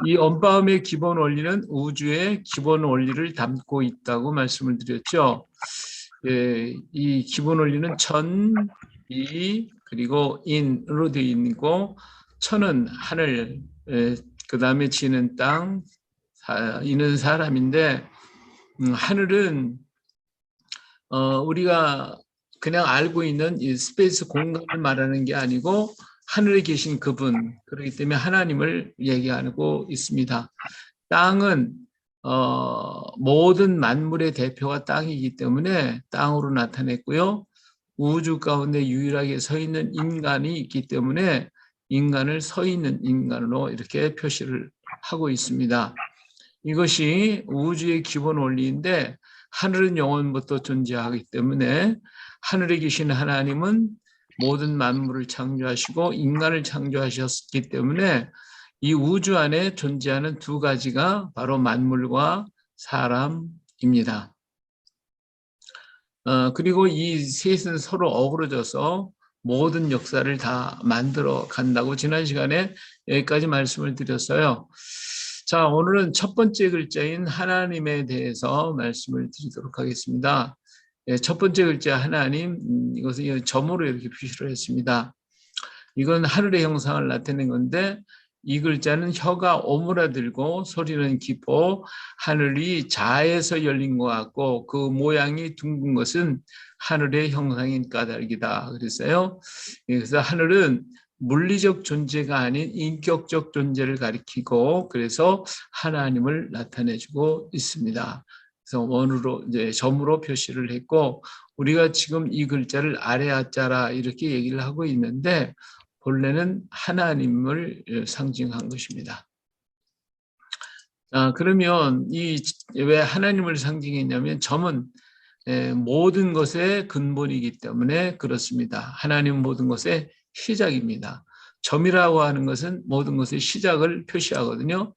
이 언바움의 기본 원리는 우주의 기본 원리를 담고 있다고 말씀을 드렸죠. 이 기본 원리는 천, 이, 그리고 인으로 되어 있고, 천은 하늘, 그 다음에 지는 땅, 이는 사람인데, 하늘은 우리가 그냥 알고 있는 이 스페이스 공간을 말하는 게 아니고 하늘에 계신 그분, 그렇기 때문에 하나님을 얘기하고 있습니다. 땅은 모든 만물의 대표가 땅이기 때문에 땅으로 나타냈고요. 우주 가운데 유일하게 서 있는 인간이 있기 때문에 인간을 서 있는 인간으로 이렇게 표시를 하고 있습니다. 이것이 우주의 기본 원리인데 하늘은 영원부터 존재하기 때문에 하늘에 계신 하나님은 모든 만물을 창조하시고 인간을 창조하셨기 때문에 이 우주 안에 존재하는 두 가지가 바로 만물과 사람입니다. 그리고 이 셋은 서로 어우러져서 모든 역사를 다 만들어 간다고 지난 시간에 여기까지 말씀을 드렸어요. 자, 오늘은 첫 번째 글자인 하나님에 대해서 말씀을 드리도록 하겠습니다. 첫 번째 글자 하나님, 이것을 점으로 이렇게 표시를 했습니다. 이건 하늘의 형상을 나타낸 건데 이 글자는 혀가 오므라들고 소리는 깊고 하늘이 자에서 열린 것 같고 그 모양이 둥근 것은 하늘의 형상인 까닭이다 그랬어요. 그래서 하늘은 물리적 존재가 아닌 인격적 존재를 가리키고 그래서 하나님을 나타내주고 있습니다. 그래서 원으로 이제 점으로 표시를 했고 우리가 지금 이 글자를 아레아자라 이렇게 얘기를 하고 있는데 본래는 하나님을 상징한 것입니다. 그러면 왜 하나님을 상징했냐면 점은 모든 것의 근본이기 때문에 그렇습니다. 하나님은 모든 것의 시작입니다. 점이라고 하는 것은 모든 것의 시작을 표시하거든요.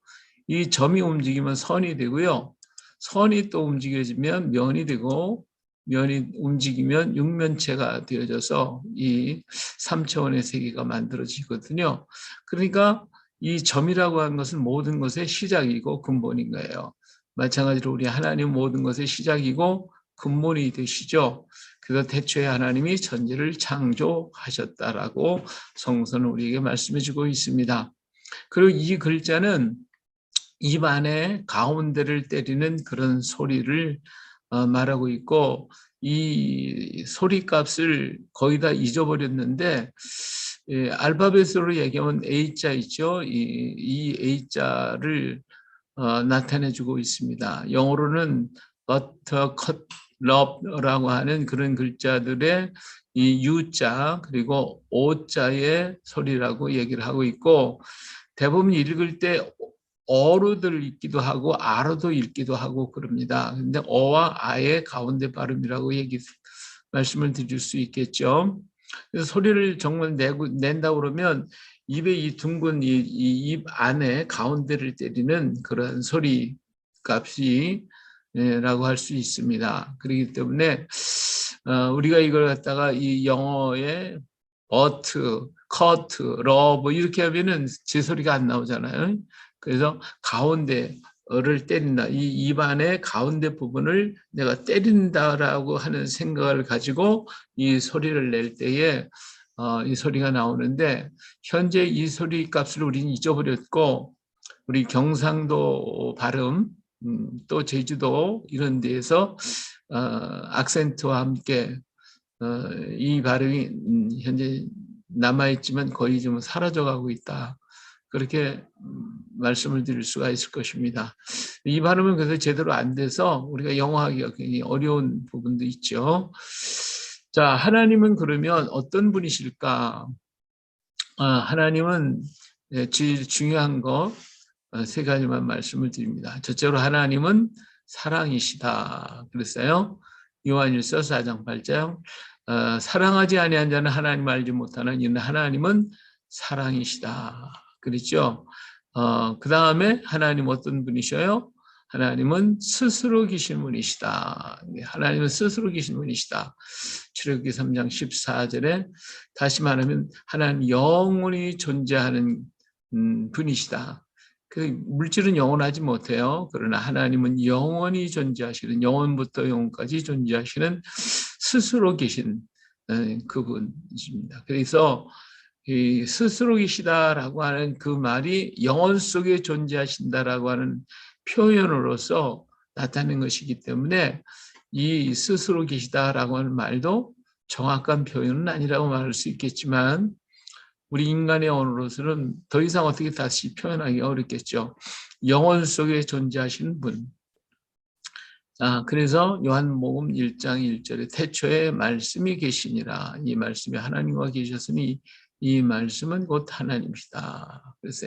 이 점이 움직이면 선이 되고요. 선이 또 움직여지면 면이 되고 면이 움직이면 육면체가 되어져서 이 3차원의 세계가 만들어지거든요. 그러니까 이 점이라고 하는 것은 모든 것의 시작이고 근본인 거예요. 마찬가지로 우리 하나님 모든 것의 시작이고 근본이 되시죠. 그래서 태초에 하나님이 천지를 창조하셨다라고 성서는 우리에게 말씀해 주고 있습니다. 그리고 이 글자는 입 안에 가운데를 때리는 그런 소리를 말하고 있고 이 소리값을 거의 다 잊어버렸는데 알파벳으로 얘기하면 A자 있죠. 이 A자를 나타내주고 있습니다. 영어로는 butter, cut, love라고 하는 그런 글자들의 이 U자 그리고 O자의 소리라고 얘기를 하고 있고 대부분 읽을 때 어로 읽기도 하고 아로도 읽기도 하고 그럽니다. 근데 어와 아의 가운데 발음이라고 말씀을 드릴 수 있겠죠. 그래서 소리를 정말 낸다 그러면 입의 이 둥근 이 입 안에 가운데를 때리는 그런 소리 값이 라고 할 수 있습니다. 그렇기 때문에 우리가 이걸 갖다가 이 영어의 but, cut, love 이렇게 하면은 제 소리가 안 나오잖아요. 그래서 가운데를 때린다. 이 입안의 가운데 부분을 내가 때린다라고 하는 생각을 가지고 이 소리를 낼 때에 이 소리가 나오는데 현재 이 소리 값을 우리는 잊어버렸고 우리 경상도 발음 또 제주도 이런 데에서 악센트와 함께 이 발음이 현재 남아있지만 거의 좀 사라져가고 있다. 그렇게 말씀을 드릴 수가 있을 것입니다. 이 발음은 그래서 제대로 안 돼서 우리가 영어하기가 굉장히 어려운 부분도 있죠. 자, 하나님은 그러면 어떤 분이실까? 하나님은 제일 중요한 거 세 가지만 말씀을 드립니다. 첫째로 하나님은 사랑이시다 그랬어요. 요한일서 4장 8장 사랑하지 아니한 자는 하나님 알지 못하는 이는 하나님은 사랑이시다 그랬죠. 그 다음에 하나님 어떤 분이셔요? 하나님은 스스로 계신 분이시다. 하나님은 스스로 계신 분이시다. 출애굽기 3장 14절에 다시 말하면 하나님 영원히 존재하는 분이시다. 그 물질은 영원하지 못해요. 그러나 하나님은 영원히 존재하시는, 영원부터 영원까지 존재하시는 스스로 계신 그분이십니다. 그래서 이 스스로 계시다라고 하는 그 말이 영원 속에 존재하신다라고 하는 표현으로서 나타낸 것이기 때문에 이 스스로 계시다라고 하는 말도 정확한 표현은 아니라고 말할 수 있겠지만 우리 인간의 언어로서는 더 이상 어떻게 다시 표현하기 어렵겠죠. 영혼 속에 존재하시는 분. 그래서 요한복음 1장 1절에 태초에 말씀이 계시니라. 이 말씀이 하나님과 계셨으니 이 말씀은 곧 하나님이시다. 그래서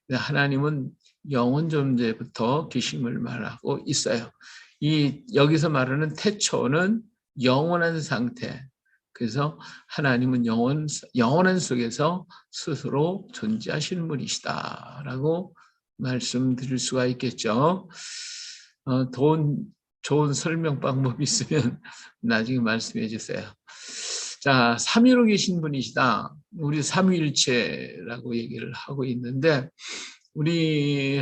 하나님은 영원 존재부터 계심을 말하고 있어요. 여기서 말하는 태초는 영원한 상태. 그래서 하나님은 영원한 속에서 스스로 존재하시는 분이시다라고 말씀드릴 수가 있겠죠. 좋은 설명 방법이 있으면 나중에 말씀해 주세요. 자, 삼위로 계신 분이시다. 우리 삼위일체라고 얘기를 하고 있는데 우리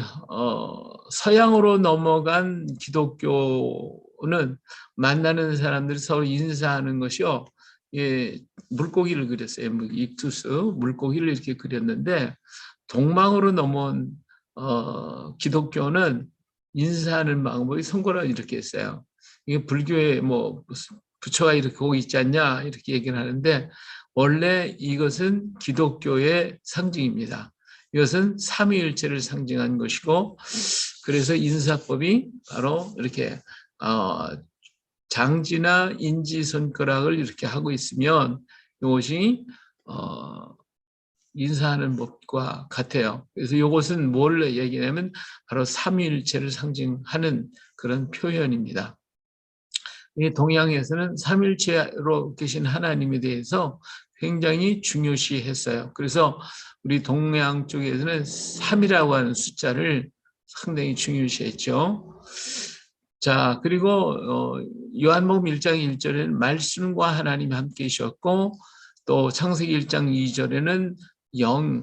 서양으로 넘어간 기독교는 만나는 사람들이 서로 인사하는 것이요. 예, 물고기를 그렸어요. 입투스 물고기를 이렇게 그렸는데 동방으로 넘어온 기독교는 인사하는 방법이 손가락을 이렇게 했어요. 이게 불교에 뭐 부처가 이렇게 거기 있지 않냐 이렇게 얘기를 하는데 원래 이것은 기독교의 상징입니다. 이것은 삼위일체를 상징한 것이고 그래서 인사법이 바로 이렇게 장지나 인지 손가락을 이렇게 하고 있으면 이것이 인사하는 법과 같아요. 그래서 이것은 뭘 얘기하냐면 바로 삼위일체를 상징하는 그런 표현입니다. 동양에서는 삼위일체로 계신 하나님에 대해서 굉장히 중요시했어요. 그래서 우리 동양 쪽에서는 3이라고 하는 숫자를 상당히 중요시했죠. 자, 그리고 요한복음 1장 1절에는 말씀과 하나님이 함께 계셨고 또 창세기 1장 2절에는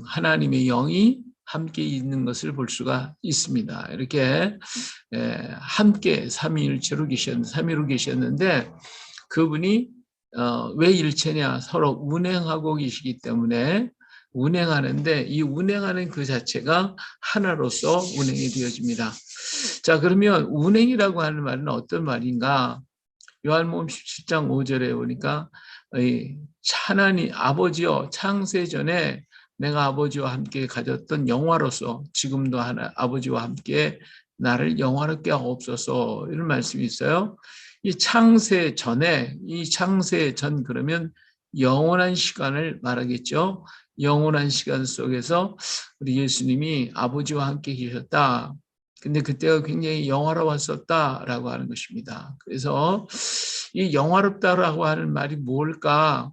하나님의 영이 함께 있는 것을 볼 수가 있습니다. 이렇게 함께 삼위일체로 삼위로 계셨는데 그분이 왜 일체냐? 서로 운행하고 계시기 때문에 운행하는데 이 운행하는 그 자체가 하나로서 운행이 되어집니다. 자, 그러면 운행이라고 하는 말은 어떤 말인가? 요한복음 17장 5절에 보니까 하나님 아버지여 창세전에 내가 아버지와 함께 가졌던 영화로서 지금도 아버지와 함께 나를 영화롭게 하옵소서 이런 말씀이 있어요. 이 창세 전 그러면 영원한 시간을 말하겠죠. 영원한 시간 속에서 우리 예수님이 아버지와 함께 계셨다. 근데 그때가 굉장히 영화로웠었다라고 하는 것입니다. 그래서 이 영화롭다라고 하는 말이 뭘까?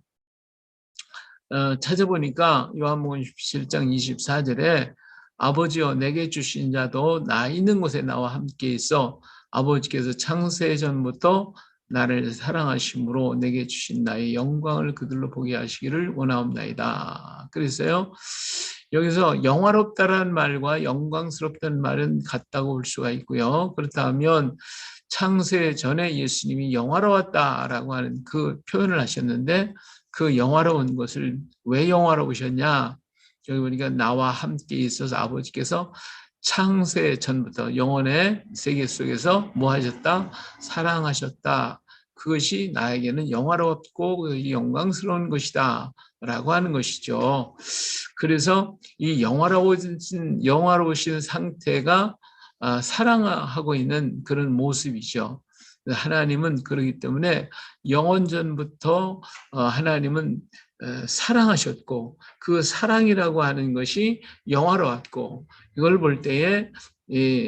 찾아보니까 요한복음 17장 24절에 아버지여 내게 주신 자도 나 있는 곳에 나와 함께 있어 아버지께서 창세 전부터 나를 사랑하심으로 내게 주신 나의 영광을 그들로 보게 하시기를 원하옵나이다. 그래서요. 여기서 영화롭다라는 말과 영광스럽다는 말은 같다고 볼 수가 있고요. 그렇다면 창세 전에 예수님이 영화로웠다라고 하는 그 표현을 하셨는데 그 영화로운 것을 왜 영화로우셨냐? 여기 보니까 나와 함께 있어서 아버지께서 창세 전부터 영원의 세계 속에서 뭐 하셨다? 사랑하셨다. 그것이 나에게는 영화롭고 영광스러운 것이다. 라고 하는 것이죠. 그래서 이 영화로우신 상태가 사랑하고 있는 그런 모습이죠. 하나님은 그러기 때문에 영원전부터 하나님은 사랑하셨고 그 사랑이라고 하는 것이 영화로웠고 이걸 볼 때에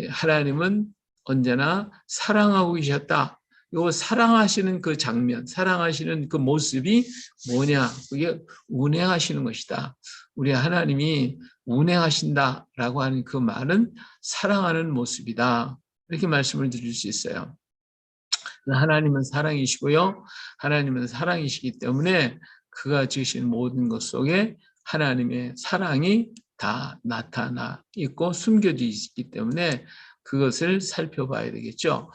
하나님은 언제나 사랑하고 계셨다. 이 사랑하시는 그 장면, 사랑하시는 그 모습이 뭐냐? 그게 운행하시는 것이다. 우리 하나님이 운행하신다라고 하는 그 말은 사랑하는 모습이다. 이렇게 말씀을 드릴 수 있어요. 하나님은 사랑이시고요. 하나님은 사랑이시기 때문에 그가 지으신 모든 것 속에 하나님의 사랑이 다 나타나 있고 숨겨져 있기 때문에 그것을 살펴봐야 되겠죠.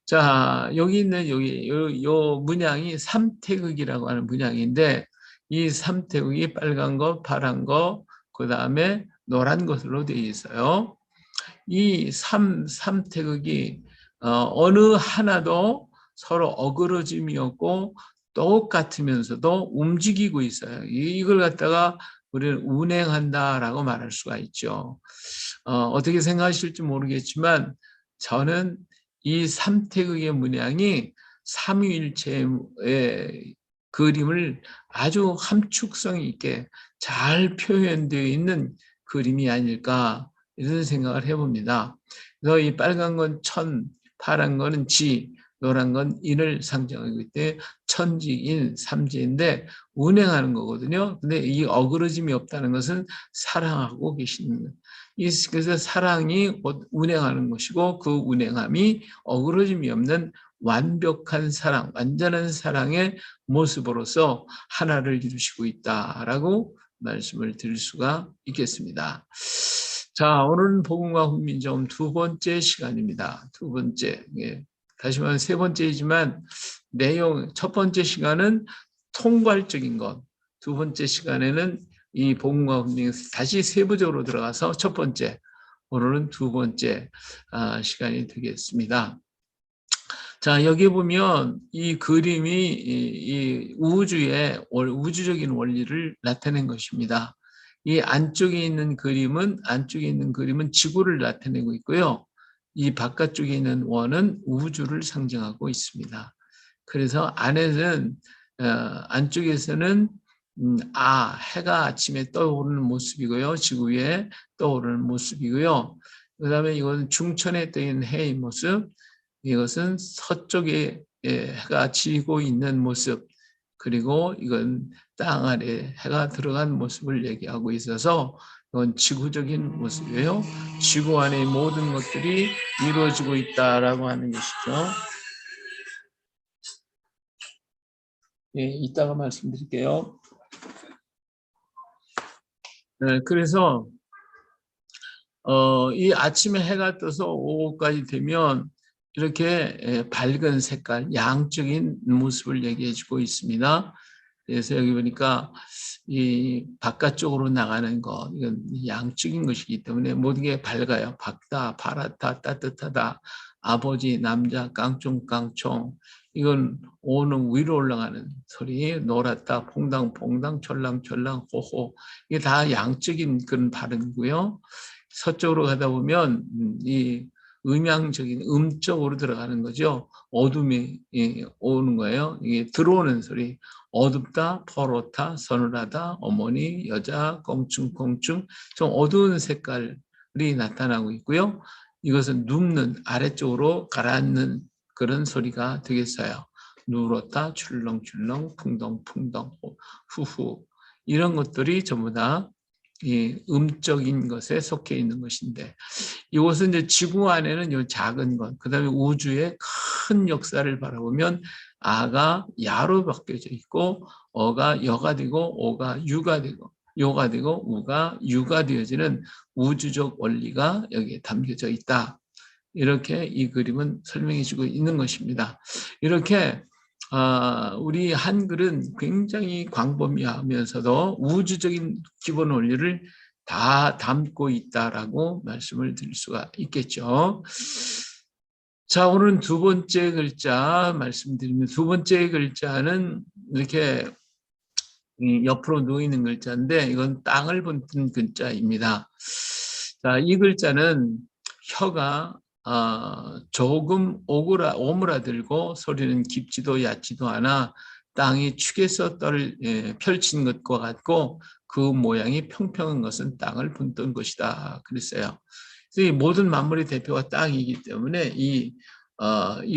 자, 여기 있는 요 문양이 삼태극이라고 하는 문양인데 이 삼태극이 빨간 거, 파란 거, 그 다음에 노란 것으로 되어 있어요. 이 삼태극이 어느 하나도 서로 어그러짐이 없고 똑같으면서도 움직이고 있어요. 이걸 갖다가 우리는 운행한다라고 말할 수가 있죠. 어떻게 생각하실지 모르겠지만 저는 이 삼태극의 문양이 삼위일체의 그림을 아주 함축성 있게 잘 표현되어 있는 그림이 아닐까 이런 생각을 해봅니다. 그래서 이 빨간 건 천, 파란 거는 지, 노란 건 인을 상징하기 때문에 천지인 삼지인데 운행하는 거거든요. 근데 이 어그러짐이 없다는 것은 사랑하고 계시는 그래서 사랑이 운행하는 것이고 그 운행함이 어그러짐이 없는 완벽한 사랑, 완전한 사랑의 모습으로서 하나를 이루시고 있다라고 말씀을 드릴 수가 있겠습니다. 자, 오늘은 복음과 훈민정 두 번째 시간입니다. 두 번째, 다시 말하면 세 번째이지만 내용, 첫 번째 시간은 통괄적인 것, 두 번째 시간에는 이 복음과 훈민정 다시 세부적으로 들어가서 첫 번째, 오늘은 두 번째 시간이 되겠습니다. 자, 여기 보면 이 그림이 이 우주의 우주적인 원리를 나타낸 것입니다. 이 안쪽에 있는 그림은 지구를 나타내고 있고요. 이 바깥쪽에 있는 원은 우주를 상징하고 있습니다. 그래서 안에는 안쪽에서는 해가 아침에 떠오르는 모습이고요. 지구 위에 떠오르는 모습이고요. 그다음에 이건 중천에 떠 있는 해의 모습. 이것은 서쪽에 해가 지고 있는 모습, 그리고 이건 땅 아래 해가 들어간 모습을 얘기하고 있어서 이건 지구적인 모습이에요. 지구 안의 모든 것들이 이루어지고 있다라고 하는 것이죠. 예, 이따가 말씀드릴게요. 네, 그래서 이 아침에 해가 떠서 오후까지 되면 이렇게 밝은 색깔, 양적인 모습을 얘기해 주고 있습니다. 그래서 여기 보니까 이 바깥쪽으로 나가는 것, 이건 양적인 것이기 때문에 모든 게 밝아요. 밝다, 파랗다, 따뜻하다, 아버지, 남자, 깡총깡총. 이건 오는 위로 올라가는 소리, 노랗다, 퐁당퐁당, 철랑철랑, 호호. 이게 다 양적인 그런 발음이고요. 서쪽으로 가다 보면 이 음양적인 음적으로 들어가는 거죠. 어둠이 오는 거예요. 이게 들어오는 소리. 어둡다, 퍼렇다, 서늘하다, 어머니, 여자, 껑충껑충. 좀 어두운 색깔이 나타나고 있고요. 이것은 눕는, 아래쪽으로 가라앉는 그런 소리가 되겠어요. 누렇다, 출렁출렁, 풍덩풍덩, 후후. 이런 것들이 전부 다 이 음적인 것에 속해 있는 것인데, 이것은 이제 지구 안에는 이 작은 것, 그 다음에 우주의 큰 역사를 바라보면 아가 야로 바뀌어져 있고, 어가 여가 되고, 오가 유가 되고, 요가 되고, 우가 유가 되어지는 우주적 원리가 여기에 담겨져 있다. 이렇게 이 그림은 설명해 주고 있는 것입니다. 이렇게 우리 한글은 굉장히 광범위하면서도 우주적인 기본 원리를 다 담고 있다라고 말씀을 드릴 수가 있겠죠. 자, 오늘은 두 번째 글자 말씀드립니다. 두 번째 글자는 이렇게 옆으로 누워 있는 글자인데 이건 땅을 본뜬 글자입니다. 자, 이 글자는 혀가 조금 오므라들고 소리는 깊지도 얕지도 않아 땅이 축에서 떨 펼친 것과 같고 그 모양이 평평한 것은 땅을 본뜬 것이다 그랬어요. 그래서 이 모든 만물의 대표가 땅이기 때문에 이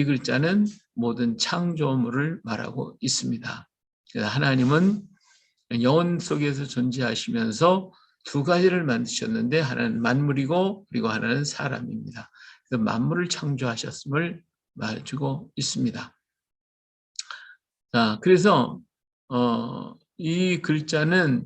글자는 모든 창조물을 말하고 있습니다. 그래서 하나님은 영혼 속에서 존재하시면서 두 가지를 만드셨는데 하나는 만물이고 그리고 하나는 사람입니다. 그래서 만물을 창조하셨음을 말해주고 있습니다. 자, 그래서 이 글자는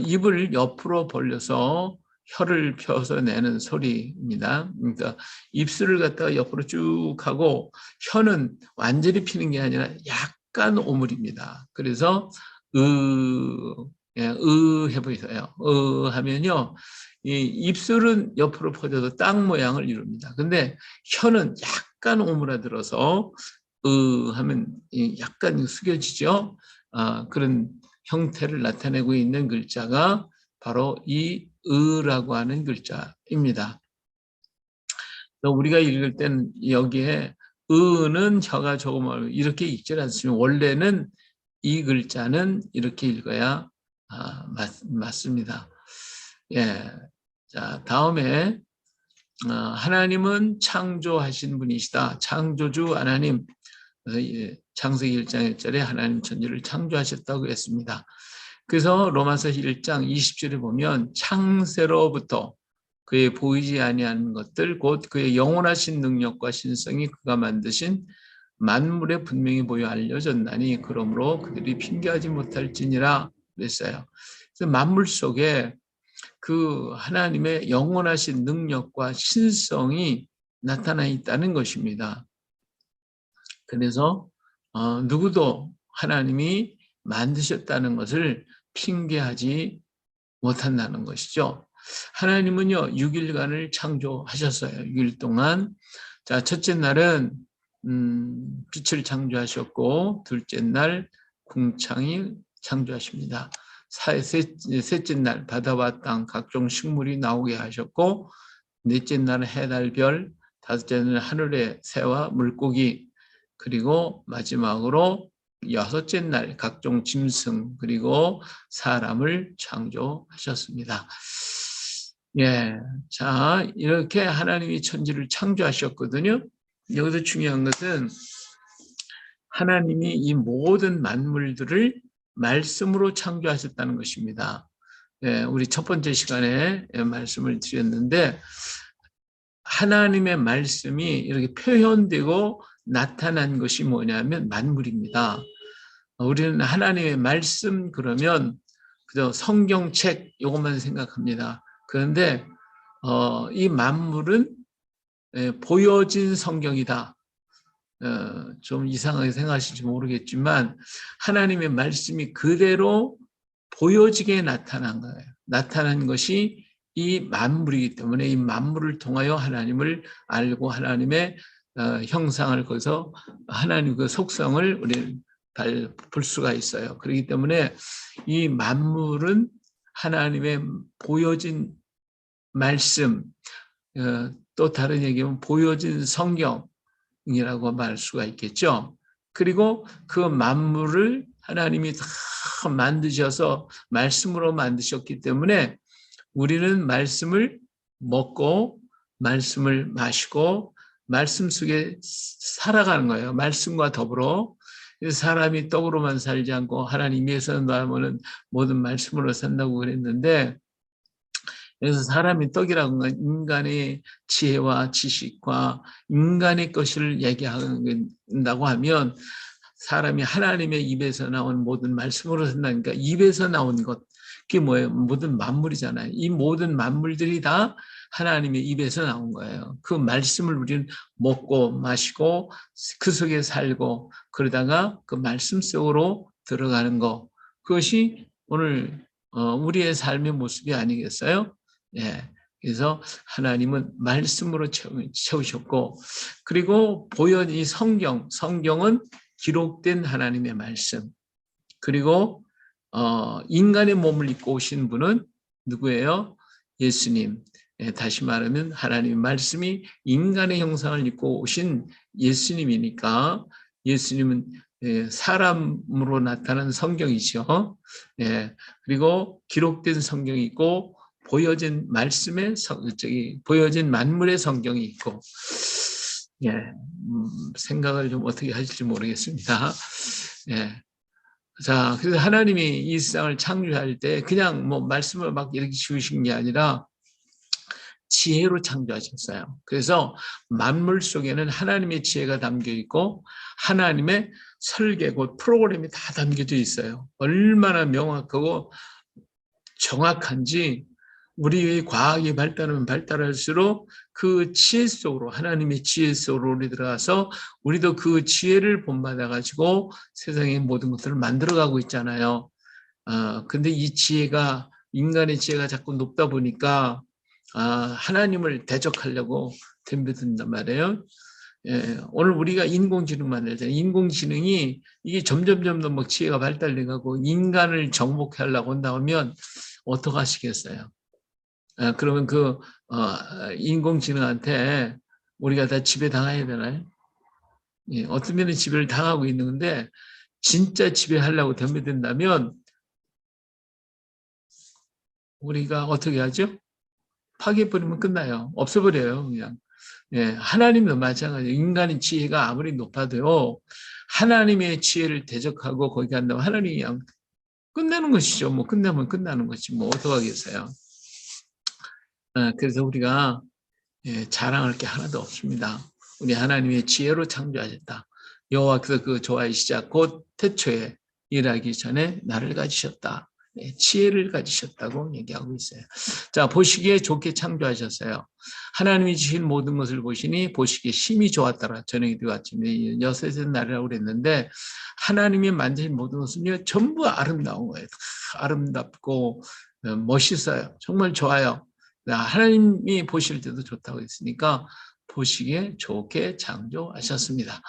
입을 옆으로 벌려서 혀를 펴서 내는 소리입니다. 그러니까 입술을 갖다가 옆으로 쭉 하고 혀는 완전히 피는 게 아니라 약간 오므립니다. 그래서 해보세요. 하면요, 이 입술은 옆으로 퍼져서 땅 모양을 이룹니다. 근데 혀는 약간 오므라들어서 하면 약간 숙여지죠. 그런 형태를 나타내고 있는 글자가 바로 이 으라고 하는 글자입니다. 우리가 읽을 땐 여기에 으는 혀가 조금 이렇게 읽지 않습니다. 원래는 이 글자는 이렇게 읽어야 맞습니다. 예. 자, 다음에 하나님은 창조하신 분이시다. 창조주 하나님. 창세기 1장 1절에 하나님 천지를 창조하셨다고 했습니다. 그래서 로마서 1장 20절에 보면 창세로부터 그의 보이지 아니하는 것들 곧 그의 영원하신 능력과 신성이 그가 만드신 만물에 분명히 보여 알려졌나니 그러므로 그들이 핑계하지 못할지니라 그랬어요. 그래서 만물 속에 그 하나님의 영원하신 능력과 신성이 나타나 있다는 것입니다. 그래서 누구도 하나님이 만드셨다는 것을 핑계하지 못한다는 것이죠. 하나님은요 6일간을 창조하셨어요. 6일 동안. 자, 첫째 날은 빛을 창조하셨고 둘째 날 궁창이 창조하십니다. 셋째 날 바다와 땅 각종 식물이 나오게 하셨고 넷째 날은 해, 달, 별, 다섯째 날은 하늘의 새와 물고기, 그리고 마지막으로 여섯째 날 각종 짐승 그리고 사람을 창조하셨습니다. 예, 자 이렇게 하나님이 천지를 창조하셨거든요. 여기서 중요한 것은 하나님이 이 모든 만물들을 말씀으로 창조하셨다는 것입니다. 예, 우리 첫 번째 시간에 말씀을 드렸는데 하나님의 말씀이 이렇게 표현되고 나타난 것이 뭐냐면 만물입니다. 우리는 하나님의 말씀 그러면 그저 성경책 이것만 생각합니다. 그런데 이 만물은 보여진 성경이다. 좀 이상하게 생각하실지 모르겠지만 하나님의 말씀이 그대로 보여지게 나타난 거예요. 나타난 것이 이 만물이기 때문에 이 만물을 통하여 하나님을 알고 하나님의 형상을 거기서 하나님 그 속성을 우리는 볼 수가 있어요. 그렇기 때문에 이 만물은 하나님의 보여진 말씀, 또 다른 얘기하면 보여진 성경이라고 말할 수가 있겠죠. 그리고 그 만물을 하나님이 다 만드셔서 말씀으로 만드셨기 때문에 우리는 말씀을 먹고 말씀을 마시고 말씀 속에 살아가는 거예요. 말씀과 더불어. 사람이 떡으로만 살지 않고 하나님 위에서 나오는 모든 말씀으로 산다고 그랬는데 그래서 사람이 떡이라고 하는 인간의 지혜와 지식과 인간의 것을 얘기한다고 하면 사람이 하나님의 입에서 나온 모든 말씀으로 산다니까 입에서 나온 것 그게 뭐예요? 모든 만물이잖아요. 이 모든 만물들이 다 하나님의 입에서 나온 거예요. 그 말씀을 우리는 먹고 마시고 그 속에 살고 그러다가 그 말씀 속으로 들어가는 거 그것이 오늘 우리의 삶의 모습이 아니겠어요? 예. 그래서 하나님은 말씀으로 채우셨고 그리고 보연 이 성경은 기록된 하나님의 말씀 그리고 인간의 몸을 입고 오신 분은 누구예요? 예수님. 예, 다시 말하면 하나님의 말씀이 인간의 형상을 입고 오신 예수님이니까 예수님은 사람으로 나타난 성경이죠. 예, 그리고 기록된 성경이 있고 보여진 말씀의 보여진 만물의 성경이 있고 예, 생각을 좀 어떻게 하실지 모르겠습니다. 예. 자, 그래서 하나님이 이 세상을 창조할 때 그냥 뭐 말씀을 막 이렇게 지으신 게 아니라 지혜로 창조하셨어요. 그래서 만물 속에는 하나님의 지혜가 담겨 있고 하나님의 설계, 곧 프로그램이 다 담겨져 있어요. 얼마나 명확하고 정확한지 우리 과학이 발달하면 발달할수록 그 지혜 속으로 하나님의 지혜 속으로 우리 들어가서 우리도 그 지혜를 본받아 가지고 세상의 모든 것들을 만들어가고 있잖아요. 근데 이 지혜가 인간의 지혜가 자꾸 높다 보니까 하나님을 대적하려고 덤벼든단 말이에요. 예, 오늘 우리가 인공지능 만들잖아요. 인공지능이 이게 점점 막 지혜가 발달돼가고 인간을 정복하려고 한다면 어떡 하시겠어요? 그러면 인공지능한테 우리가 다 지배당해야 되나요? 예, 어떤 면은 지배를 당하고 있는 건데 진짜 지배하려고 덤벼든다면 우리가 어떻게 하죠? 파괴해버리면 끝나요. 없애버려요, 그냥. 예, 하나님도 마찬가지예요. 인간의 지혜가 아무리 높아도요, 하나님의 지혜를 대적하고 거기 간다면 하나님이 그냥 끝내는 것이죠. 뭐 끝나면 끝나는 거지. 뭐 어떡하겠어요. 그래서 우리가 자랑할 게 하나도 없습니다. 우리 하나님의 지혜로 창조하셨다. 여호와께서 그 조화의 시작 곧 태초에 일하기 전에 나를 가지셨다. 지혜를 가지셨다고 얘기하고 있어요. 자, 보시기에 좋게 창조하셨어요. 하나님이 주신 모든 것을 보시니 보시기에 심히 좋았더라. 저녁이 아침에 여섯째 날이라고 그랬는데 하나님이 만드신 모든 것은요 전부 아름다운 거예요. 아름답고 멋있어요. 정말 좋아요. 하나님이 보실 때도 좋다고 했으니까 보시기에 좋게 창조하셨습니다.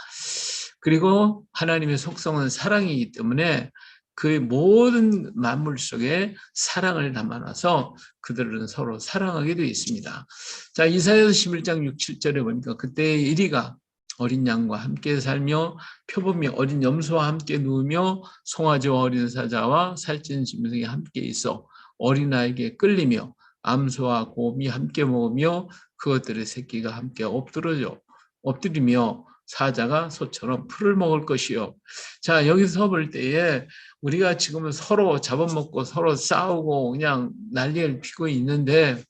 그리고 하나님의 속성은 사랑이기 때문에 그 모든 만물 속에 사랑을 담아놔서 그들은 서로 사랑하게 되어 있습니다. 자, 이사야서 11장 6, 7절에 보니까 그때의 이리가 어린 양과 함께 살며 표범이 어린 염소와 함께 누우며 송아지와 어린 사자와 살찐 짐승이 함께 있어 어린아이에게 끌리며 암소와 곰이 함께 먹으며 그것들의 새끼가 함께 엎드리며 사자가 소처럼 풀을 먹을 것이요. 자, 여기서 볼 때에 우리가 지금은 서로 잡아먹고 서로 싸우고 그냥 난리를 피고 있는데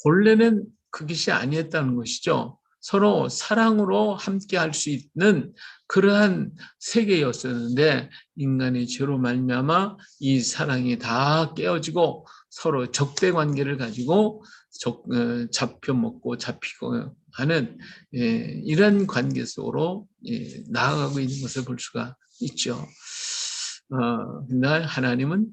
본래는 그것이 아니었다는 것이죠. 서로 사랑으로 함께 할 수 있는 그러한 세계였었는데 인간의 죄로 말미암아 이 사랑이 다 깨어지고 서로 적대 관계를 가지고 잡혀먹고 잡히고 하는 이런 관계 속으로 나아가고 있는 것을 볼 수가 있죠. 그러나 하나님은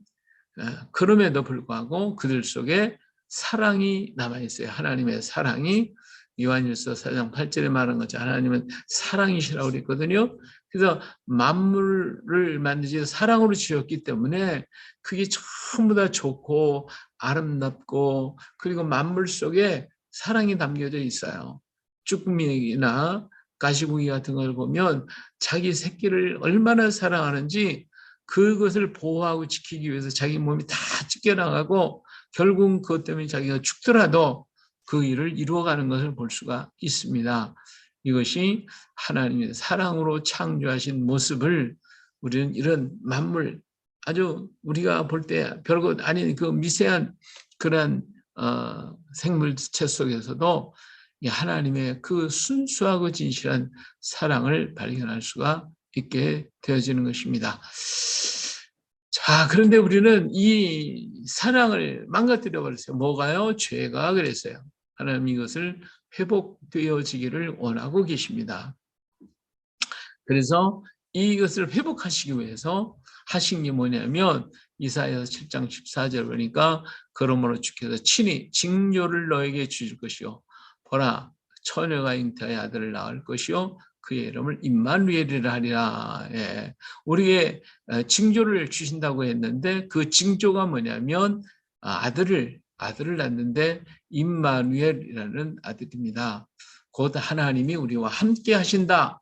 그럼에도 불구하고 그들 속에 사랑이 남아있어요. 하나님의 사랑이 요한일서 4장 8절에 말한 것처럼 하나님은 사랑이시라고 그랬거든요. 그래서 만물을 만드시 사랑으로 지었기 때문에 그게 전부 다 좋고 아름답고 그리고 만물 속에 사랑이 담겨져 있어요. 쭈꾸미나 가시고기 같은 걸 보면 자기 새끼를 얼마나 사랑하는지 그것을 보호하고 지키기 위해서 자기 몸이 다 찢겨나가고 결국 그것 때문에 자기가 죽더라도 그 일을 이루어가는 것을 볼 수가 있습니다. 이것이 하나님의 사랑으로 창조하신 모습을 우리는 이런 만물 아주 우리가 볼 때 별것 아닌 그 미세한 그런 생물체 속에서도 하나님의 그 순수하고 진실한 사랑을 발견할 수가 있게 되어지는 것입니다. 자, 그런데 우리는 이 사랑을 망가뜨려 버렸어요. 뭐가요? 죄가 그랬어요. 하나님 이것을 회복되어지기를 원하고 계십니다. 그래서 이것을 회복하시기 위해서 하신 게 뭐냐면 이사야서 7장 14절 보니까 그러므로 주께서 친히 징조를 너에게 주실 것이요 보라 처녀가 잉태하여 아들을 낳을 것이요 그의 이름을 임마누엘이라 하리라. 예. 우리의 징조를 주신다고 했는데 그 징조가 뭐냐면 아들을 낳는데 임마누엘이라는 아들입니다. 곧 하나님이 우리와 함께 하신다.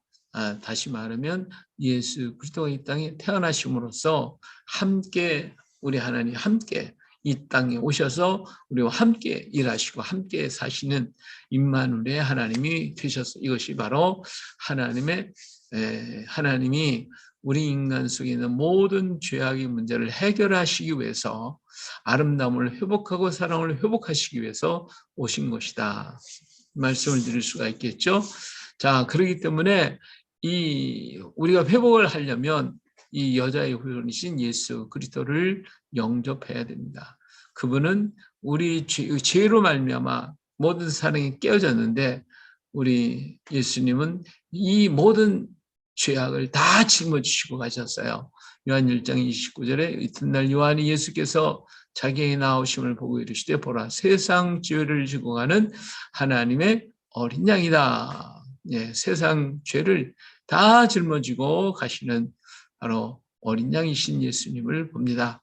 다시 말하면 예수 그리스도가 이 땅에 태어나심으로써 함께 우리 하나님 함께 이 땅에 오셔서 우리와 함께 일하시고 함께 사시는 임마누엘의 하나님이 되셔서 이것이 바로 하나님이 우리 인간 속에 있는 모든 죄악의 문제를 해결하시기 위해서 아름다움을 회복하고 사랑을 회복하시기 위해서 오신 것이다. 말씀을 드릴 수가 있겠죠. 자, 그렇기 때문에 우리가 회복을 하려면 이 여자의 후손이신 예수 그리스도를 영접해야 됩니다. 그분은 우리 죄로 말미암아 모든 사랑이 깨어졌는데 우리 예수님은 이 모든 죄악을 다 짊어지시고 가셨어요. 요한 1장 29절에 이튿날 요한이 예수께서 자기에게 나오심을 보고 이르시되 보라 세상 죄를 지고 가는 하나님의 어린 양이다. 예, 세상 죄를 다 짊어지고 가시는 바로 어린 양이신 예수님을 봅니다.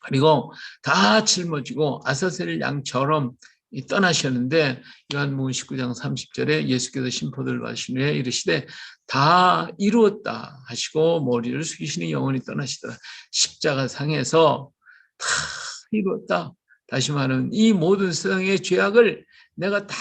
그리고 다 짊어지고 아사셀 양처럼 떠나셨는데 요한복음 19장 30절에 예수께서 심포도를 마신 후에 이르시되 다 이루었다 하시고 머리를 숙이시니 영원히 떠나시더라. 십자가 상에서 다 이루었다. 다시 말하면 이 모든 세상의 죄악을 내가 다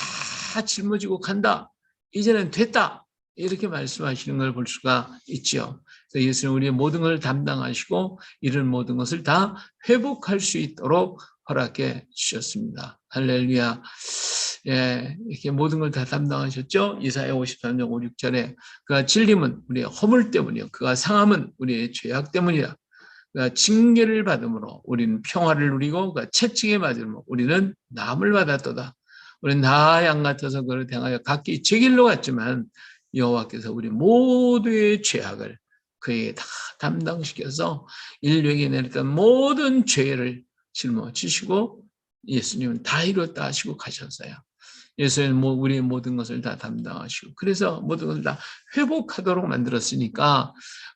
짊어지고 간다. 이제는 됐다. 이렇게 말씀하시는 걸 볼 수가 있죠. 그래서 예수는 우리의 모든 걸 담당하시고 이런 모든 것을 다 회복할 수 있도록 허락해 주셨습니다. 할렐루야. 예, 이렇게 모든 걸 다 담당하셨죠. 이사야 53장 5, 6절에 그가 찔림은 우리의 허물 때문이요. 그가 상함은 우리의 죄악 때문이라. 그가 징계를 받음으로 우리는 평화를 누리고 그가 채찍에 맞음으로 우리는 나음을 받았도다. 우리는 다 양 같아서 그를 행하여 각기 제 길로 갔지만 여호와께서 우리 모두의 죄악을 그에게 다 담당시켜서 인류에게 내렸던 모든 죄를 짊어지시고 예수님은 다 이뤘다 하시고 가셨어요. 예수님은 우리의 모든 것을 다 담당하시고 그래서 모든 것을 다 회복하도록 만들었으니까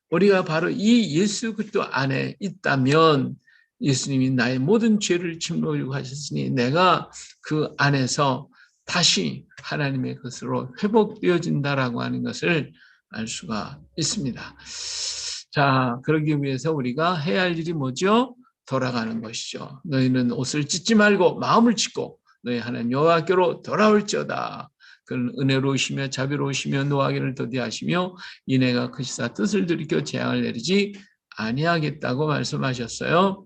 우리가 바로 이 예수 그리스도 안에 있다면 예수님이 나의 모든 죄를 짊어지고 가셨으니 내가 그 안에서 다시 하나님의 것으로 회복되어진다라고 하는 것을 알 수가 있습니다. 자, 그러기 위해서 우리가 해야 할 일이 뭐죠? 돌아가는 것이죠. 너희는 옷을 찢지 말고 마음을 찢고 너희 하나님 여호와께로 돌아올지어다. 그는 은혜로우시며 자비로우시며 노하기를 더디하시며 이내가 크시사 뜻을 들이켜 재앙을 내리지 아니하겠다고 말씀하셨어요.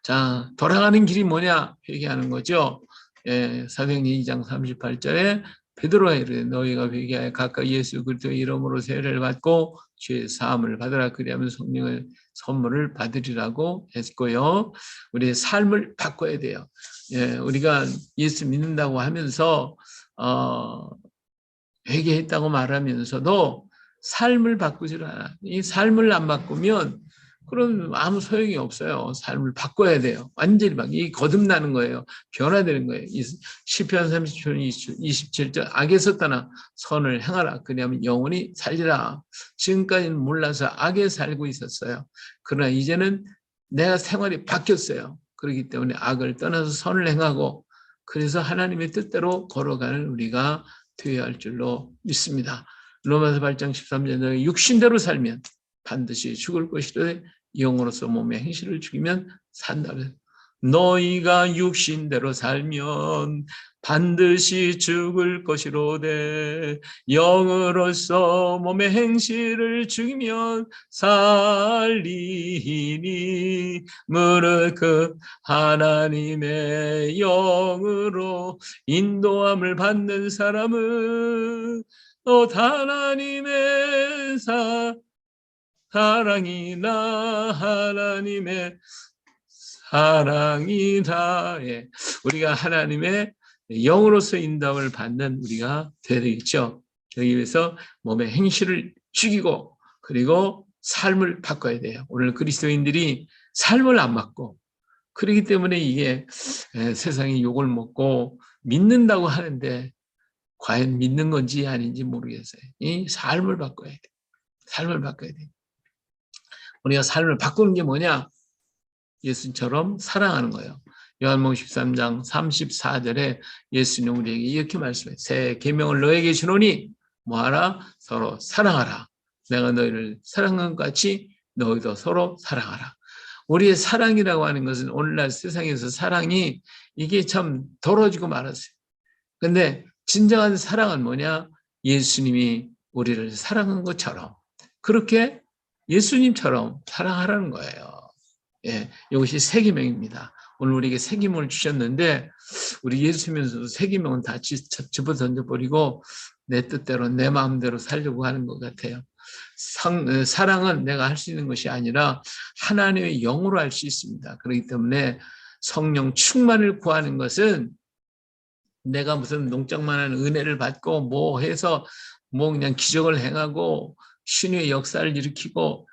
자, 돌아가는 길이 뭐냐? 회개하는 거죠. 예, 사도행전 2장 38절에 베드로가 이르되 너희가 회개하여 각각 예수 그리스도의 이름으로 세례를 받고 죄 사함을 받으라 그리하면 성령의 선물을 받으리라고 했고요. 우리의 삶을 바꿔야 돼요. 예, 우리가 예수 믿는다고 하면서 회개했다고 말하면서도 삶을 바꾸질 않아. 이 삶을 안 바꾸면 그럼 아무 소용이 없어요. 삶을 바꿔야 돼요. 완전히 이 거듭나는 거예요. 변화되는 거예요. 시편 30편 27절 악에서 떠나 선을 행하라. 그리하면 영원히 살리라. 지금까지는 몰라서 악에 살고 있었어요. 그러나 이제는 내가 생활이 바뀌었어요. 그렇기 때문에 악을 떠나서 선을 행하고 그래서 하나님의 뜻대로 걸어가는 우리가 되어야 할 줄로 믿습니다. 로마서 8장 13절에 육신대로 살면 반드시 죽을 것이되 영으로서 몸의 행실을 죽이면 산다. 너희가 육신대로 살면 반드시 죽을 것이로되 영으로서 몸의 행실을 죽이면 살리니 무릇 그 하나님의 영으로 인도함을 받는 사람은 또 하나님의 사랑이나 하나님의 사랑이다. 예. 우리가 하나님의 영으로서 인도함을 받는 우리가 되어야 되겠죠. 여기 위해서 몸의 행실을 죽이고 그리고 삶을 바꿔야 돼요. 오늘 그리스도인들이 삶을 안 바꿔. 그렇기 때문에 이게 세상이 욕을 먹고 믿는다고 하는데 과연 믿는 건지 아닌지 모르겠어요. 이 삶을 바꿔야 돼. 삶을 바꿔야 돼. 우리가 삶을 바꾸는 게 뭐냐? 예수님처럼 사랑하는 거예요. 요한복음 13장 34절에 예수님 우리에게 이렇게 말씀해요. 새 계명을 너에게 주노니 뭐하라? 서로 사랑하라. 내가 너희를 사랑한 것 같이 너희도 서로 사랑하라. 우리의 사랑이라고 하는 것은 오늘날 세상에서 사랑이 이게 참 더러워지고 말았어요. 근데 진정한 사랑은 뭐냐? 예수님이 우리를 사랑한 것처럼 그렇게 예수님처럼 사랑하라는 거예요. 예, 이것이 세계명입니다. 오늘 우리에게 세계명을 주셨는데 우리 예수 믿으면서도 세계명은 다 집어 던져버리고 내 뜻대로 내 마음대로 살려고 하는 것 같아요. 사랑은 내가 할 수 있는 것이 아니라 하나님의 영으로 할 수 있습니다. 그렇기 때문에 성령 충만을 구하는 것은 내가 무슨 농장만한 은혜를 받고 뭐 해서 뭐 그냥 기적을 행하고 신의 역사를 일으키고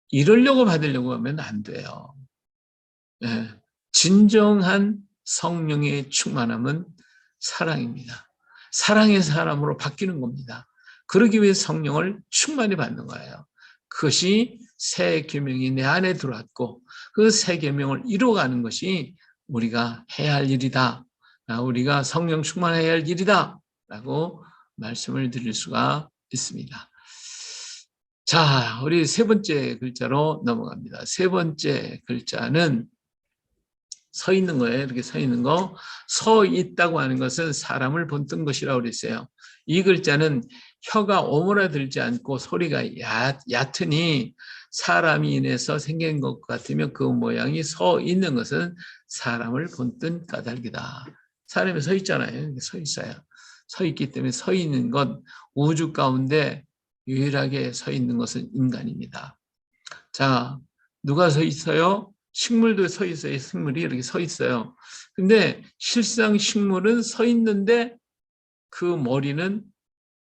이러려고 받으려고 하면 안 돼요. 예, 진정한 성령의 충만함은 사랑입니다. 사랑의 사람으로 바뀌는 겁니다. 그러기 위해 성령을 충만히 받는 거예요. 그것이 새 계명이 내 안에 들어왔고 그 새 계명을 이루어가는 것이 우리가 해야 할 일이다. 우리가 성령 충만해야 할 일이다. 라고 말씀을 드릴 수가 있습니다. 자, 우리 세 번째 글자로 넘어갑니다. 세 번째 글자는 서 있는 거예요. 이렇게 서 있는 거. 서 있다고 하는 것은 사람을 본뜬 것이라고 그랬어요. 이 글자는 혀가 오므라들지 않고 소리가 얕으니 사람이 인해서 생긴 것 같으면 그 모양이 서 있는 것은 사람을 본뜬 까닭이다. 사람이 서 있잖아요. 서 있어요. 서 있기 때문에 서 있는 것, 우주 가운데 유일하게 서 있는 것은 인간입니다. 자, 누가 서 있어요? 식물도 서 있어요. 식물이 이렇게 서 있어요. 근데 실상 식물은 서 있는데 그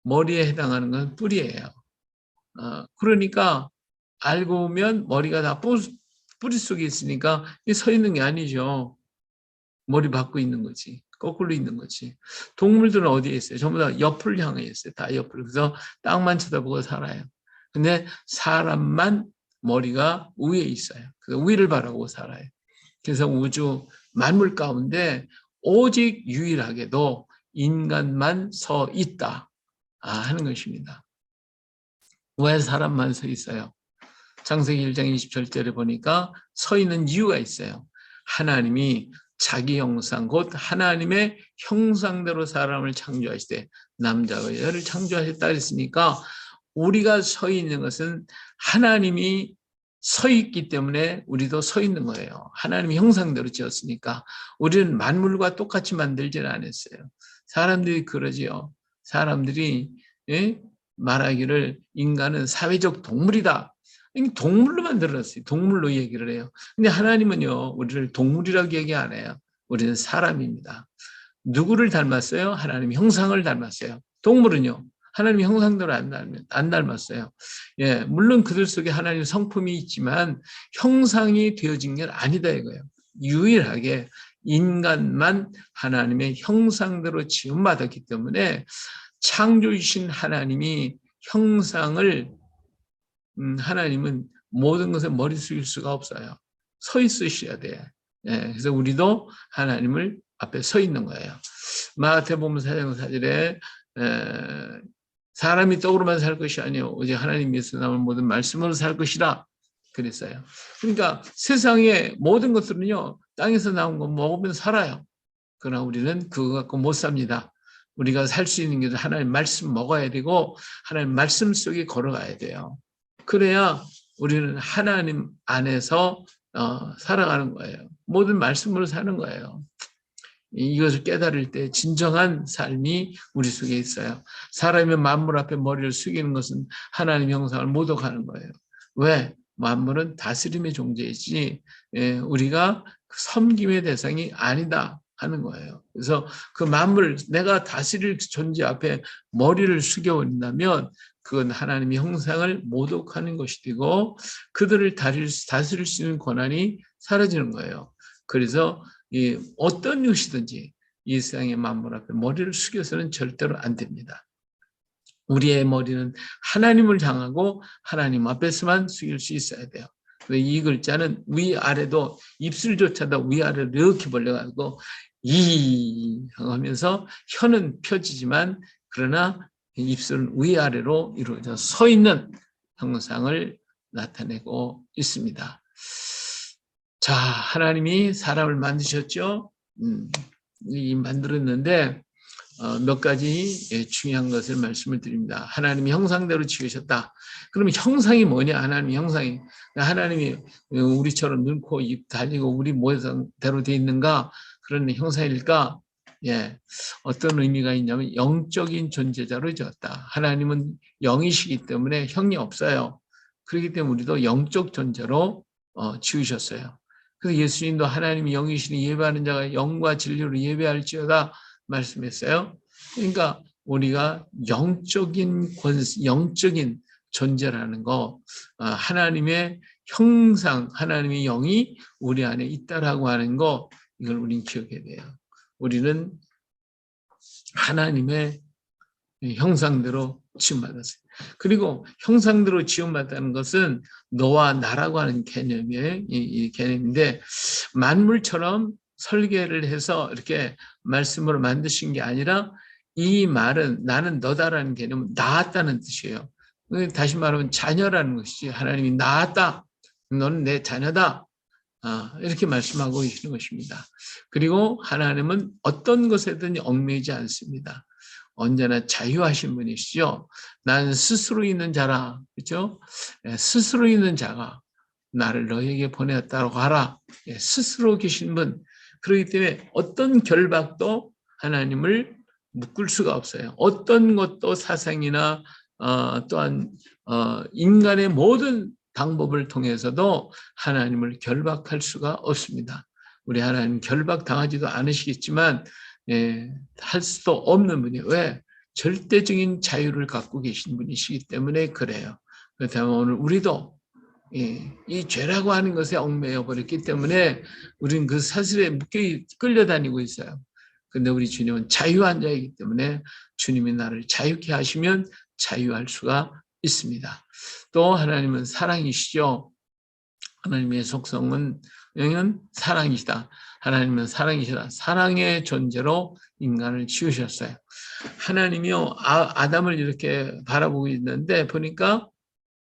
머리에 해당하는 건 뿌리예요. 그러니까 알고 보면 머리가 다 뿌리 속에 있으니까 서 있는 게 아니죠. 머리 받고 있는 거지. 거꾸로 있는 거지. 동물들은 어디에 있어요? 전부 다 옆을 향해 있어요. 다 옆을. 그래서 땅만 쳐다보고 살아요. 근데 사람만 머리가 위에 있어요. 그래서 위를 바라보고 살아요. 그래서 우주 만물 가운데 오직 유일하게도 인간만 서 있다 하는 것입니다. 왜 사람만 서 있어요? 창세기 1장 27절에 보니까 서 있는 이유가 있어요. 하나님이 자기 형상, 곧 하나님의 형상대로 사람을 창조하시되 남자와 여자를 창조하셨다 했으니까 우리가 서 있는 것은 하나님이 서 있기 때문에 우리도 서 있는 거예요. 하나님의 형상대로 지었으니까 우리는 만물과 똑같이 만들지는 않았어요. 사람들이 그러지요. 사람들이 말하기를 인간은 사회적 동물이다. 동물로 만들었어요. 동물로 얘기를 해요. 근데 하나님은요, 우리를 동물이라고 얘기 안 해요. 우리는 사람입니다. 누구를 닮았어요? 하나님 형상을 닮았어요. 동물은요, 하나님 형상대로 안 닮았어요. 예, 물론 그들 속에 하나님 성품이 있지만 형상이 되어진 게 아니다 이거예요. 유일하게 인간만 하나님의 형상대로 지음받았기 때문에 창조주신 하나님이 형상을 하나님은 모든 것에 머리 숙일 수가 없어요. 서 있으셔야 돼요. 예, 그래서 우리도 하나님을 앞에 서 있는 거예요. 마태복음 4장 4절에 사람이 떡으로만 살 것이 아니요 오직 하나님께서 나온 모든 말씀으로 살 것이라 그랬어요. 그러니까 세상의 모든 것들은요 땅에서 나온 거 먹으면 살아요. 그러나 우리는 그거 갖고 못 삽니다. 우리가 살 수 있는 게 하나님 말씀 먹어야 되고 하나님 말씀 속에 걸어가야 돼요. 그래야 우리는 하나님 안에서 살아가는 거예요. 모든 말씀으로 사는 거예요. 이것을 깨달을 때 진정한 삶이 우리 속에 있어요. 사람이 만물 앞에 머리를 숙이는 것은 하나님 형상을 모독하는 거예요. 왜? 만물은 다스림의 존재이지 우리가 섬김의 대상이 아니다 하는 거예요. 그래서 그 만물, 내가 다스릴 존재 앞에 머리를 숙여버린다면 그건 하나님의 형상을 모독하는 것이 되고 그들을 다스릴 수 있는 권한이 사라지는 거예요. 그래서 어떤 것이든지 이 세상의 만물 앞에 머리를 숙여서는 절대로 안 됩니다. 우리의 머리는 하나님을 향하고 하나님 앞에서만 숙일 수 있어야 돼요. 이 글자는 위아래도 입술조차도 위아래로 이렇게 벌려가지고 이 하면서 혀는 펴지지만 그러나 입술은 위아래로 이루어져 서 있는 형상을 나타내고 있습니다. 자, 하나님이 사람을 만드셨죠. 만들었는데 몇 가지 중요한 것을 말씀을 드립니다. 하나님이 형상대로 지으셨다. 그러면 형상이 뭐냐? 하나님의 형상이. 하나님이 우리처럼 눈, 코, 입 달리고 우리 모양대로 되어 있는가? 그런 형상일까? 예, 어떤 의미가 있냐면 영적인 존재자로 지었다. 하나님은 영이시기 때문에 형이 없어요. 그렇기 때문에 우리도 영적 존재로 지으셨어요. 그래서 예수님도 하나님이 영이시니 예배하는 자가 영과 진리로 예배할지어다 말씀했어요. 그러니까 우리가 영적인 존재라는 거, 하나님의 형상, 하나님의 영이 우리 안에 있다라고 하는 거, 이걸 우리는 기억해야 돼요. 우리는 하나님의 형상대로 지음받았어요. 그리고 형상대로 지음받다는 것은 너와 나라고 하는 개념이에요. 이 개념인데 만물처럼 설계를 해서 이렇게 말씀으로 만드신 게 아니라 이 말은 나는 너다라는 개념은 낳았다는 뜻이에요. 다시 말하면 자녀라는 것이지 하나님이 낳았다. 너는 내 자녀다. 이렇게 말씀하고 계시는 것입니다. 그리고 하나님은 어떤 것에든 얽매이지 않습니다. 언제나 자유하신 분이시죠. 난 스스로 있는 자라, 그렇죠? 스스로 있는 자가 나를 너에게 보내었다고 하라. 스스로 계신 분. 그렇기 때문에 어떤 결박도 하나님을 묶을 수가 없어요. 어떤 것도 사상이나 또한 인간의 모든 방법을 통해서도 하나님을 결박할 수가 없습니다. 우리 하나님 결박당하지도 않으시겠지만 할 수도 없는 분이에요. 왜? 절대적인 자유를 갖고 계신 분이시기 때문에 그래요. 그렇다면 오늘 우리도 이 죄라고 하는 것에 얽매여 버렸기 때문에 우리는 그 사슬에 묶여 끌려다니고 있어요. 근데 우리 주님은 자유한 자이기 때문에 주님이 나를 자유케 하시면 자유할 수가 있습니다. 또 하나님은 사랑이시죠. 하나님의 속성은 사랑이시다. 하나님은 사랑이시다. 사랑의 존재로 인간을 지으셨어요. 하나님이요 아담을 이렇게 바라보고 있는데 보니까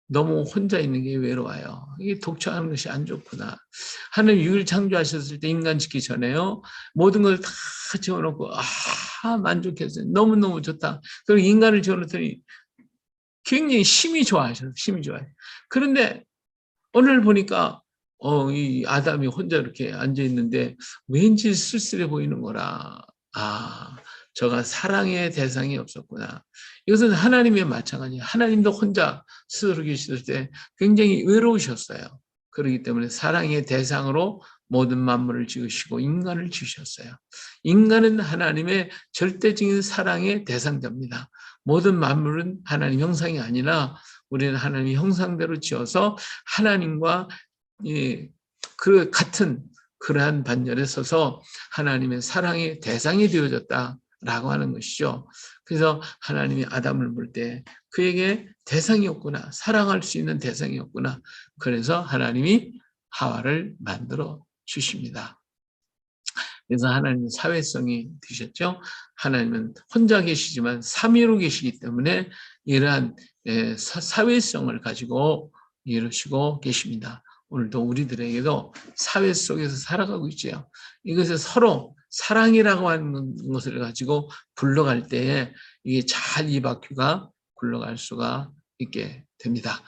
너무 혼자 있는 게 외로워요. 이게 독처하는 것이 안 좋구나. 하나님 6일 창조하셨을 때 인간 짓기 전에요. 모든 걸 다 지어놓고 만족했어요. 너무너무 좋다. 그리고 인간을 지어놓더니 굉장히 심히 좋아하셨어요. 심히 좋아해요. 그런데 오늘 보니까 이 아담이 혼자 이렇게 앉아 있는데 왠지 쓸쓸해 보이는 거라. 저가 사랑의 대상이 없었구나. 이것은 하나님의 마찬가지예요. 하나님도 혼자 스스로 계실 때 굉장히 외로우셨어요. 그렇기 때문에 사랑의 대상으로 모든 만물을 지으시고 인간을 지으셨어요. 인간은 하나님의 절대적인 사랑의 대상자입니다. 모든 만물은 하나님 형상이 아니라 우리는 하나님의 형상대로 지어서 하나님과 그 같은 그러한 반열에 서서 하나님의 사랑의 대상이 되어졌다라고 하는 것이죠. 그래서 하나님이 아담을 볼 때 그에게 대상이 없구나, 사랑할 수 있는 대상이 없구나. 그래서 하나님이 하와를 만들어 주십니다. 그래서 하나님은 사회성이 되셨죠. 하나님은 혼자 계시지만 삼위로 계시기 때문에 이러한 사회성을 가지고 이루시고 계십니다. 오늘도 우리들에게도 사회 속에서 살아가고 있죠. 이것을 서로 사랑이라고 하는 것을 가지고 굴러갈 때에 이게 잘 이 바퀴가 굴러갈 수가 있게 됩니다.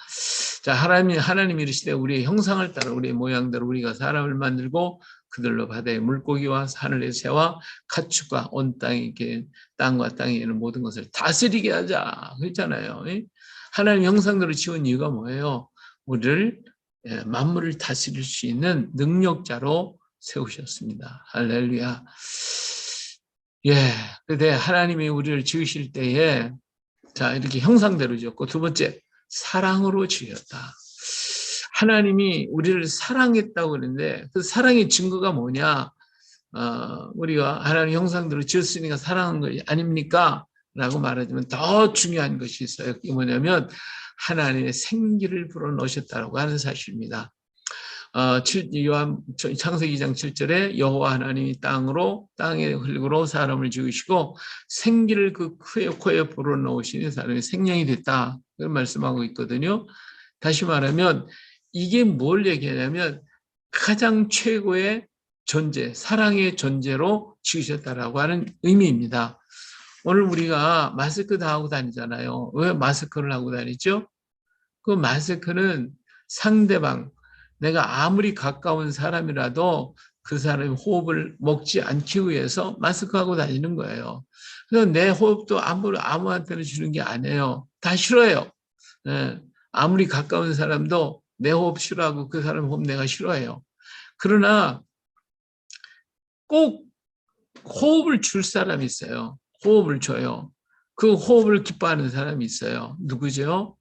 자, 하나님이 이르시되 우리의 형상을 따라 우리의 모양대로 우리가 사람을 만들고 그들로 바다의 물고기와 하늘의 새와 가축과 온 땅과 땅에 있는 모든 것을 다스리게 하자 그랬잖아요. 하나님 형상대로 지은 이유가 뭐예요? 우리를 만물을 다스릴 수 있는 능력자로 세우셨습니다. 할렐루야. 근데 하나님이 우리를 지으실 때에 자 이렇게 형상대로 지었고 두 번째 사랑으로 지었다. 하나님이 우리를 사랑했다고 그러는데 그 사랑의 증거가 뭐냐? 우리가 하나님 형상대로 지었으니까 사랑한 거 아닙니까? 라고 말하자면 더 중요한 것이 있어요. 그게 뭐냐면 하나님의 생기를 불어넣으셨다고 하는 사실입니다. 창세기 2장 7절에 여호와 하나님이 땅의 흙으로 사람을 지으시고 생기를 그 코에 불어넣으시니 사람이 생명이 됐다. 그런 말씀하고 있거든요. 다시 말하면 이게 뭘 얘기하냐면 가장 최고의 존재, 사랑의 존재로 지으셨다라고 하는 의미입니다. 오늘 우리가 마스크 다 하고 다니잖아요. 왜 마스크를 하고 다니죠? 그 마스크는 상대방, 내가 아무리 가까운 사람이라도 그 사람의 호흡을 먹지 않기 위해서 마스크하고 다니는 거예요. 그래서 내 호흡도 아무한테나 주는 게 아니에요. 다 싫어요. 예. 아무리 가까운 사람도 내 호흡 싫어하고 그 사람 호흡 내가 싫어해요. 그러나 꼭 호흡을 줄 사람이 있어요. 호흡을 줘요. 그 호흡을 기뻐하는 사람이 있어요. 누구죠?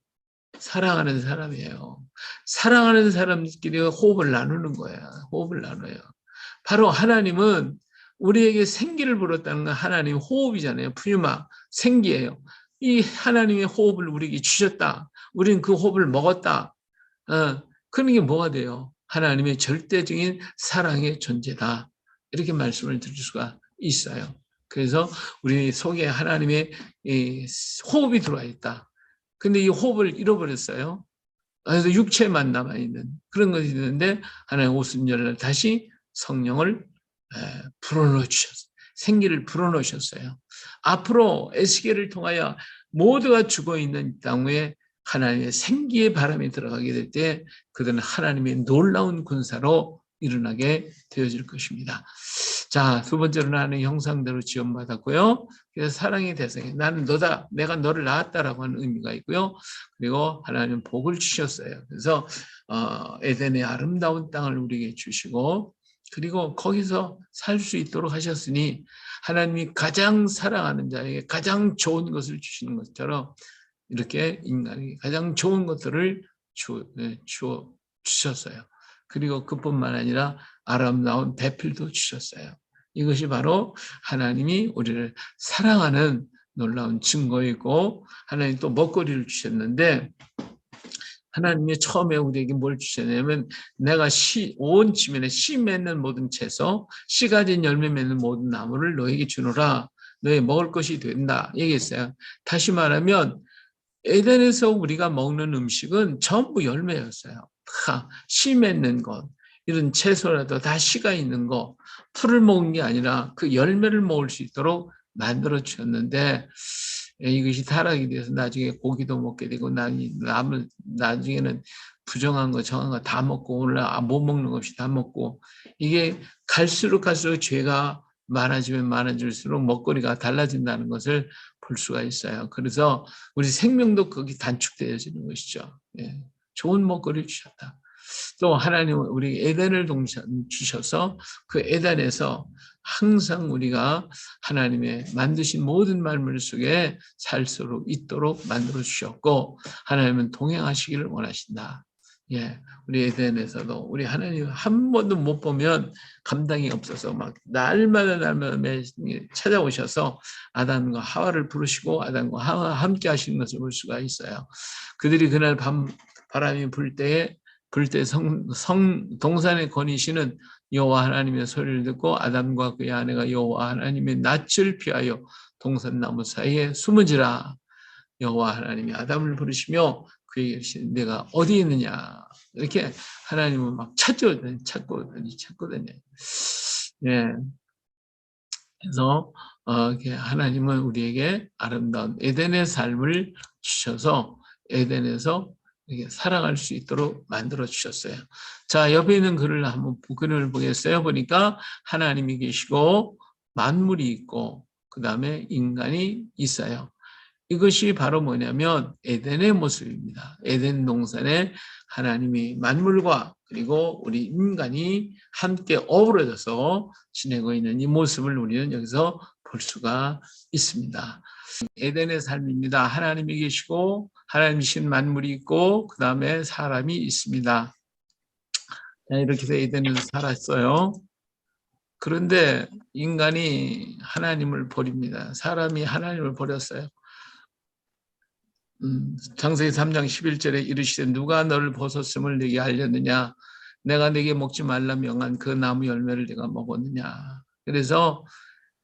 사랑하는 사람이에요. 사랑하는 사람끼리 호흡을 나누는 거예요. 호흡을 나눠요. 바로 하나님은 우리에게 생기를 불었다는 건 하나님 호흡이잖아요. 푸뉴마, 생기예요. 이 하나님의 호흡을 우리에게 주셨다. 우리는 그 호흡을 먹었다. 그런 게 뭐가 돼요? 하나님의 절대적인 사랑의 존재다. 이렇게 말씀을 드릴 수가 있어요. 그래서 우리 속에 하나님의 호흡이 들어와 있다. 근데 이 호흡을 잃어버렸어요. 그래서 육체만 남아있는 그런 것이 있는데 하나님 오순절날 다시 성령을 불어넣어 주셨어요. 생기를 불어넣으셨어요. 앞으로 에스겔을 통하여 모두가 죽어있는 땅에 하나님의 생기의 바람이 들어가게 될 때 그들은 하나님의 놀라운 군사로 일어나게 되어질 것입니다. 자, 두 번째로 나는 형상대로 지원받았고요. 그래서 사랑의 대상이 나는 너다, 내가 너를 낳았다라고 하는 의미가 있고요. 그리고 하나님은 복을 주셨어요. 그래서 에덴의 아름다운 땅을 우리에게 주시고 그리고 거기서 살 수 있도록 하셨으니 하나님이 가장 사랑하는 자에게 가장 좋은 것을 주시는 것처럼 이렇게 인간에게 가장 좋은 것들을 주셨어요. 그리고 그뿐만 아니라 아름다운 배필도 주셨어요. 이것이 바로 하나님이 우리를 사랑하는 놀라운 증거이고 하나님 또 먹거리를 주셨는데 하나님이 처음에 우리에게 뭘 주셨냐면 내가 온 지면에 씨 맺는 모든 채소, 씨 가진 열매 맺는 모든 나무를 너에게 주노라. 너의 먹을 것이 된다. 얘기했어요. 다시 말하면 에덴에서 우리가 먹는 음식은 전부 열매였어요. 다 씨 맺는 것, 이런 채소라도 다 씨가 있는 거, 풀을 먹은 게 아니라 그 열매를 먹을 수 있도록 만들어 주셨는데 이것이 타락이 돼서 나중에 고기도 먹게 되고 나중에는 부정한 거 정한 거 다 먹고 오늘 못 먹는 것 없이 다 먹고 이게 갈수록 죄가 많아지면 많아질수록 먹거리가 달라진다는 것을 볼 수가 있어요. 그래서 우리 생명도 거기 단축되어지는 것이죠. 예. 좋은 먹거리를 주셨다. 또 하나님은 우리 에덴을 주셔서 그 에덴에서 항상 우리가 하나님의 만드신 모든 만물 속에 살 수 있도록 만들어 주셨고 하나님은 동행하시기를 원하신다. 예, 우리 에덴에서도 우리 하나님 한 번도 못 보면 감당이 없어서 막 날마다 찾아오셔서 아담과 하와를 부르시고 아담과 하와 함께 하시는 것을 볼 수가 있어요. 그들이 그날 바람이 불 때 동산에 거니시는 여호와 하나님의 소리를 듣고 아담과 그의 아내가 여호와 하나님의 낯을 피하여 동산나무 사이에 숨은지라. 여호와 하나님이 아담을 부르시며 그에게 이르시되 내가 어디 있느냐 이렇게 하나님은 막 찾거든요. 예. 그래서 하나님은 우리에게 아름다운 에덴의 삶을 주셔서 에덴에서 살아갈 수 있도록 만들어 주셨어요. 자, 옆에 있는 글을 보겠어요. 보니까 하나님이 계시고 만물이 있고 그 다음에 인간이 있어요. 이것이 바로 뭐냐면 에덴의 모습입니다. 에덴 동산에 하나님이 만물과 그리고 우리 인간이 함께 어우러져서 지내고 있는 이 모습을 우리는 여기서 볼 수가 있습니다. 에덴의 삶입니다. 하나님이 계시고 하나님이신 만물이 있고 그 다음에 사람이 있습니다. 이렇게 해서 에덴에서 살았어요. 그런데 인간이 하나님을 버립니다. 사람이 하나님을 버렸어요. 창세기 3장 11절에 이르시되 누가 너를 벗었음을 내게 알렸느냐 내가 내게 먹지 말라 명한 그 나무 열매를 내가 먹었느냐. 그래서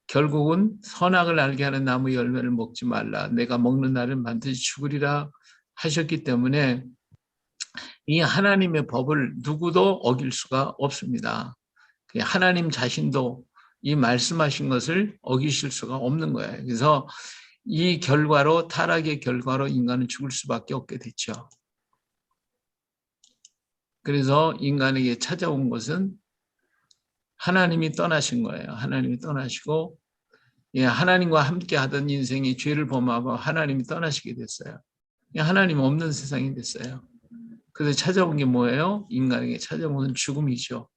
결국은 선악을 알게 하는 나무 열매를 먹지 말라 내가 먹는 날은 반드시 죽으리라 하셨기 때문에 이 하나님의 법을 누구도 어길 수가 없습니다. 하나님 자신도 이 말씀하신 것을 어기실 수가 없는 거예요. 그래서 이 결과로 타락의 결과로 인간은 죽을 수밖에 없게 됐죠. 그래서 인간에게 찾아온 것은 하나님이 떠나신 거예요. 하나님이 떠나시고, 예, 하나님과 함께 하던 인생이 죄를 범하고 하나님이 떠나시게 됐어요. 하나님 없는 세상이 됐어요. 그래서 찾아온 게 뭐예요? 인간에게 찾아오는 죽음이죠.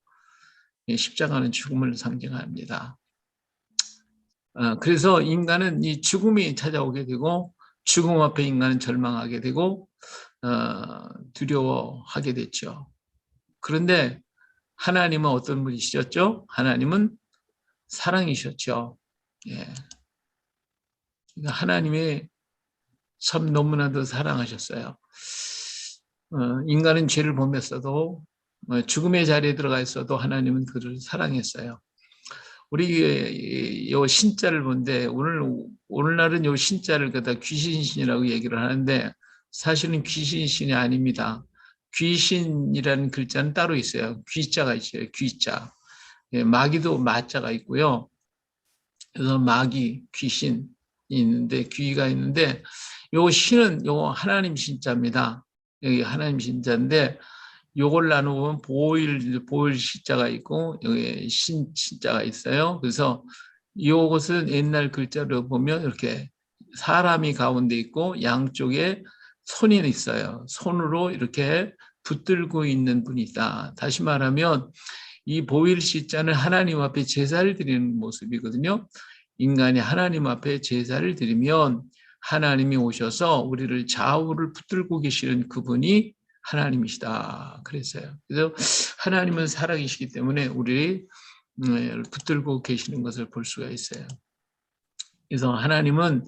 예, 십자가는 죽음을 상징합니다. 그래서 인간은 이 죽음이 찾아오게 되고, 죽음 앞에 인간은 절망하게 되고, 두려워하게 됐죠. 그런데 하나님은 어떤 분이셨죠? 하나님은 사랑이셨죠. 예. 하나님이 참 너무나도 사랑하셨어요. 인간은 죄를 범했어도 죽음의 자리에 들어가 있어도 하나님은 그를 사랑했어요. 우리 요 신자를 본데 오늘날은 요 신자를 갖다 귀신신이라고 얘기를 하는데 사실은 귀신신이 아닙니다. 귀신이라는 글자는 따로 있어요. 귀자가 있어요. 귀자. 예, 마귀도 마자가 있고요. 그래서 마귀, 귀신이 있는데 귀가 있는데 요 신은 요 하나님 신자입니다. 여기 하나님 신자인데 요걸 나누면 보일 시자가 있고 여기 신자가 있어요. 그래서 이것은 옛날 글자로 보면 이렇게 사람이 가운데 있고 양쪽에 손이 있어요. 손으로 이렇게 붙들고 있는 분이다. 다시 말하면 이 보일 시자는 하나님 앞에 제사를 드리는 모습이거든요. 인간이 하나님 앞에 제사를 드리면 하나님이 오셔서 우리를 좌우를 붙들고 계시는 그분이 하나님이시다. 그랬어요. 그래서 하나님은 살아계시기 때문에 우리 붙들고 계시는 것을 볼 수가 있어요. 그래서 하나님은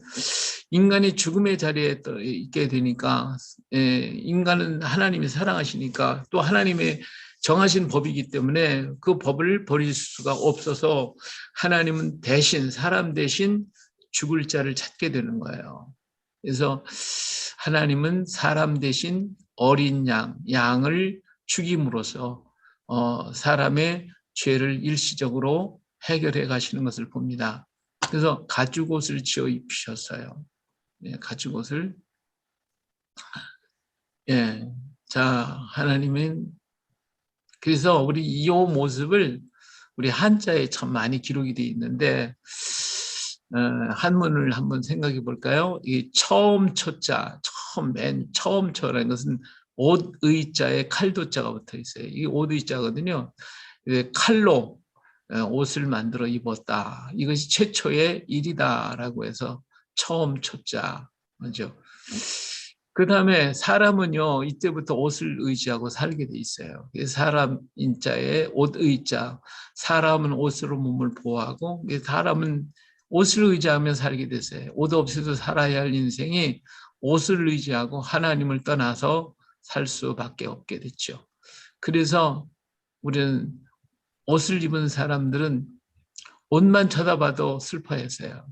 인간이 죽음의 자리에 있게 되니까 인간은 하나님이 사랑하시니까 또 하나님의 정하신 법이기 때문에 그 법을 버릴 수가 없어서 하나님은 대신 사람 대신 죽을 자를 찾게 되는 거예요. 그래서 하나님은 사람 대신 어린 양을 죽임으로써 사람의 죄를 일시적으로 해결해 가시는 것을 봅니다. 그래서 가죽옷을 지어 입히셨어요. 예, 가죽옷을. 예, 자, 하나님은 그래서 우리 이 모습을 우리 한자에 참 많이 기록이 되어 있는데 한문을 한번 생각해 볼까요? 이 처음 초자, 맨 처음 초라는 것은 옷의자에 칼도자가 붙어 있어요. 이게 옷의자거든요. 칼로 옷을 만들어 입었다. 이것이 최초의 일이다라고 해서 처음 초자. 맞죠? 그 다음에 사람은요, 이때부터 옷을 의지하고 살게 돼 있어요. 사람 인자에 옷 의자, 사람은 옷으로 몸을 보호하고, 사람은 옷을 의지하며 살게 됐어요. 옷 없이도 살아야 할 인생이 옷을 의지하고 하나님을 떠나서 살 수밖에 없게 됐죠. 그래서 우리는 옷을 입은 사람들은 옷만 쳐다봐도 슬퍼했어요.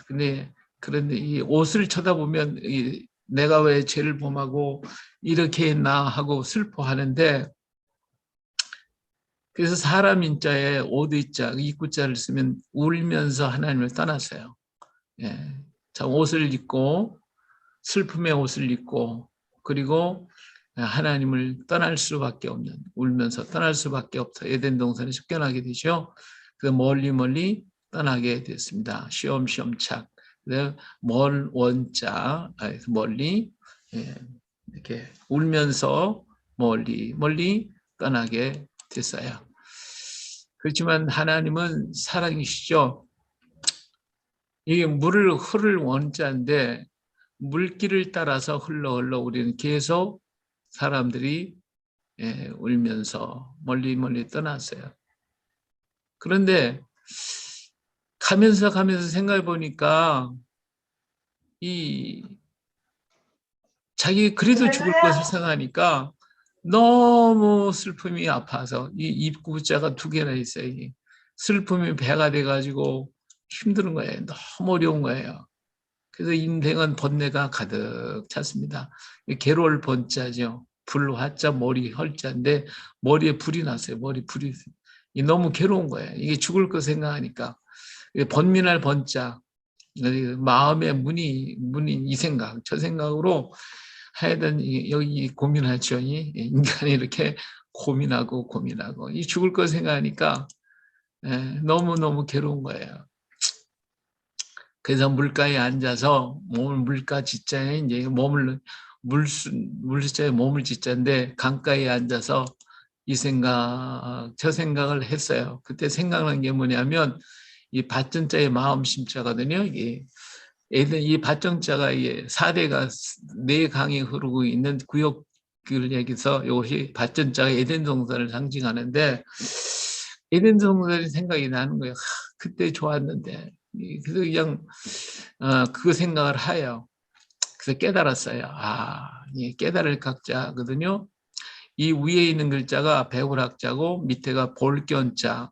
그런데 이 옷을 쳐다보면 내가 왜 죄를 범하고 이렇게 했나 하고 슬퍼하는데 그래서 사람 인자에 옷의자, 입구자를 쓰면 울면서 하나님을 떠났어요. 예. 자, 옷을 입고 슬픔의 옷을 입고 그리고 하나님을 떠날 수밖에 없는 울면서 떠날 수밖에 없어 에덴 동산에 쫓겨나게 되죠. 그 멀리 떠나게 됐습니다. 시험시험착. 먼 원자 멀리 이렇게 울면서 멀리 떠나게 됐어요. 그렇지만 하나님은 사랑이시죠. 이게 물을 흐를 원자인데 물길을 따라서 흘러 우리는 계속 사람들이 울면서 멀리 떠났어요. 그런데 가면서 생각해 보니까 자기 그래도 죽을 것을 생각하니까 너무 슬픔이 아파서 이 입구자가 2개나 있어요. 슬픔이 배가 돼가지고 힘든 거예요. 너무 어려운 거예요. 그래서 인생은 번뇌가 가득 찼습니다. 괴로울 번자죠. 불화자 머리 헐자인데 머리에 불이 났어요. 불이 너무 괴로운 거예요. 이게 죽을 거 생각하니까 번민할 번자 마음의 문인 이 생각 저 생각으로 하여튼 여기 고민하죠. 인간이 이렇게 고민하고 이 죽을 거 생각하니까 너무너무 괴로운 거예요. 그래서 물가에 앉아서 몸을 물가 짓자에 이제 몸을 물자에 몸을 짓자인데 강가에 앉아서 이 생각 저 생각을 했어요. 그때 생각난 게 뭐냐면 이 밭전자의 마음 심자거든요. 이게 이 밭정자가 4대가 네 강이 흐르고 있는 구역을 얘기해서 이것이 밭정자가 에덴 동산을 상징하는데 에덴 동산이 생각이 나는 거예요. 그때 좋았는데 그래서 그냥 그 생각을 하여 그래서 깨달았어요. 깨달을 각자거든요. 이 위에 있는 글자가 배울학자고 밑에가 볼견자,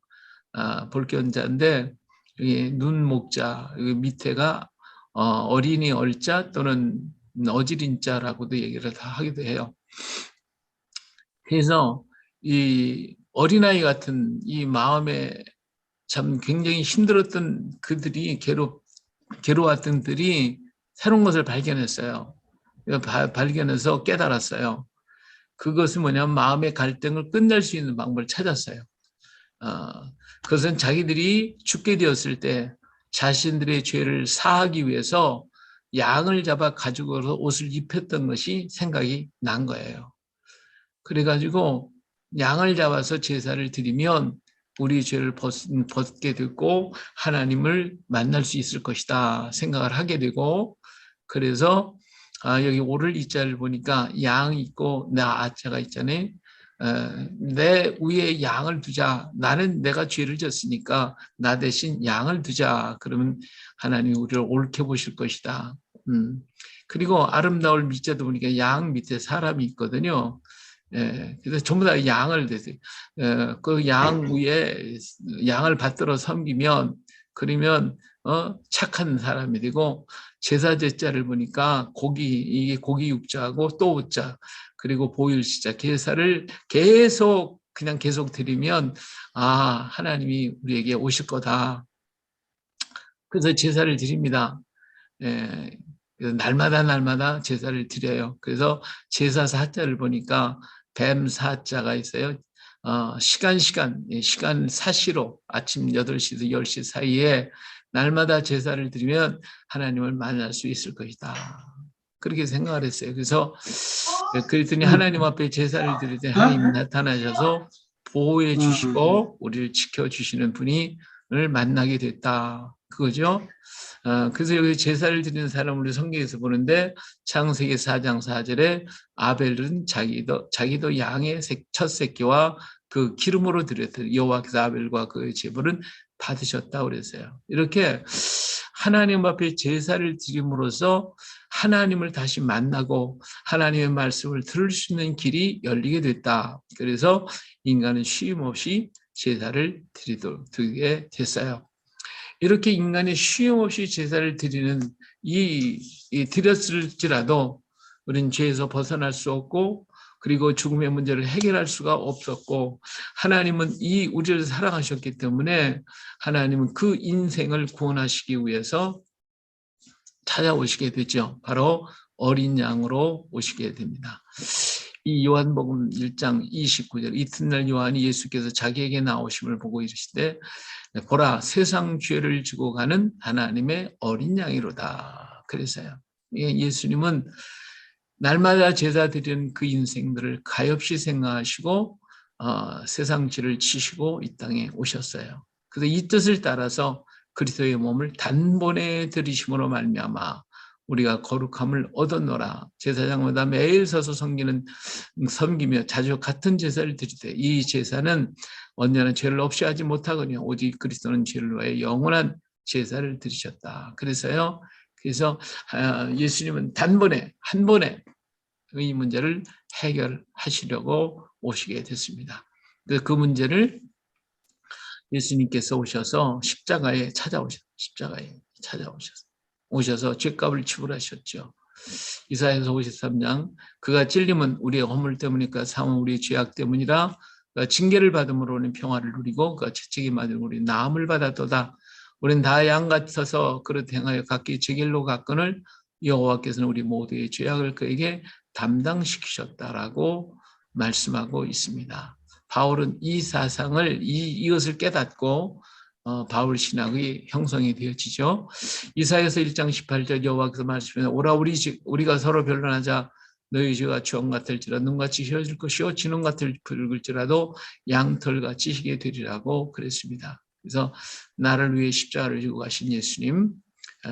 볼견자인데 눈 목자, 밑에가 어린이 얼자 또는 어지린자라고도 얘기를 다 하기도 해요. 그래서 이 어린아이 같은 이 마음에 참 굉장히 힘들었던 그들이 괴로웠던 들이 새로운 것을 발견했어요. 발견해서 깨달았어요. 그것은 뭐냐면 마음의 갈등을 끝낼 수 있는 방법을 찾았어요. 그것은 자기들이 죽게 되었을 때 자신들의 죄를 사하기 위해서 양을 잡아 가지고 옷을 입혔던 것이 생각이 난 거예요. 그래가지고 양을 잡아서 제사를 드리면 우리 죄를 벗게 되고 하나님을 만날 수 있을 것이다 생각을 하게 되고 그래서 여기 오를 이자를 보니까 양 있고 나 아자가 있잖아요. 내 위에 양을 두자. 나는 내가 죄를 졌으니까 나 대신 양을 두자. 그러면 하나님이 우리를 옳게 보실 것이다. 그리고 아름다울 밑자도 보니까 양 밑에 사람이 있거든요. 그래서 전부 다 양을 대세요. 그 양 위에 양을 받들어 섬기면 그러면 착한 사람이 되고 제사제자를 보니까 이게 고기 육자하고 또 우자 그리고 보일시자 제사를 계속 드리면 하나님이 우리에게 오실 거다. 그래서 제사를 드립니다. 날마다 제사를 드려요. 그래서 제사 사자를 보니까 뱀 사자가 있어요. 시간 사시로 아침 8시에서 10시 사이에 날마다 제사를 드리면 하나님을 만날 수 있을 것이다. 그렇게 생각을 했어요. 그랬더니 하나님 앞에 제사를 드릴 때 하나님이 나타나셔서 보호해 주시고 우리를 지켜주시는 분을 만나게 됐다. 그거죠. 그래서 여기 제사를 드리는 사람을 성경에서 보는데 창세기 4장 4절에 아벨은 자기도 양의 첫 새끼와 그 기름으로 드렸더니 여호와께서 아벨과 그의 제물은 받으셨다고 그랬어요. 이렇게 하나님 앞에 제사를 드림으로써 하나님을 다시 만나고 하나님의 말씀을 들을 수 있는 길이 열리게 됐다. 그래서 인간은 쉼 없이 제사를 드리게 됐어요. 이렇게 인간이 쉼 없이 제사를 드리는 드렸을지라도 우리는 죄에서 벗어날 수 없고 그리고 죽음의 문제를 해결할 수가 없었고 하나님은 우리를 사랑하셨기 때문에 하나님은 그 인생을 구원하시기 위해서 찾아오시게 되죠. 바로 어린 양으로 오시게 됩니다. 이 요한복음 1장 29절 이튿날 요한이 예수께서 자기에게 나오심을 보고 이르시되 보라 세상 죄를 지고 가는 하나님의 어린 양이로다. 그래서요. 예수님은 날마다 제사 드리는 그 인생들을 가엾이 생각하시고 세상 죄를 지시고 이 땅에 오셨어요. 그래서 이 뜻을 따라서 그리스도의 몸을 단번에 들이심으로 말미암아 우리가 거룩함을 얻었노라. 제사장마다 매일 서서 섬기며 자주 같은 제사를 드리되 이 제사는 언제나 죄를 없이 하지 못하거니와 오직 그리스도는 죄를 위하여 영원한 제사를 드리셨다. 그래서 예수님은 단번에 한 번에 이 문제를 해결하시려고 오시게 됐습니다. 그 문제를 예수님께서 십자가에 오셔서 죄값을 지불하셨죠. 이사야서 53장 그가 찔림은 우리의 허물 때문이니까 상은 우리의 죄악 때문이라 그가 징계를 받음으로는 평화를 누리고 그가 채찍이 맞은 우리 나음을 받았도다. 우리는 다 양 같아서 그릇 행하여 각기 제 길로 갔거늘 여호와께서는 우리 모두의 죄악을 그에게 담당시키셨다라고 말씀하고 있습니다. 바울은 이 사상을 이것을 깨닫고 바울 신학의 형성이 되어지죠. 이사야서 1장 18절 여호와께서 말씀하시면 오라 우리가 서로 변론하자 너희 죄가 주홍 같을지라 눈같이 휘어질 것이요 진홍 같을 붉을지라도 양털같이 희게 되리라고 그랬습니다. 그래서 나를 위해 십자가를 지고 가신 예수님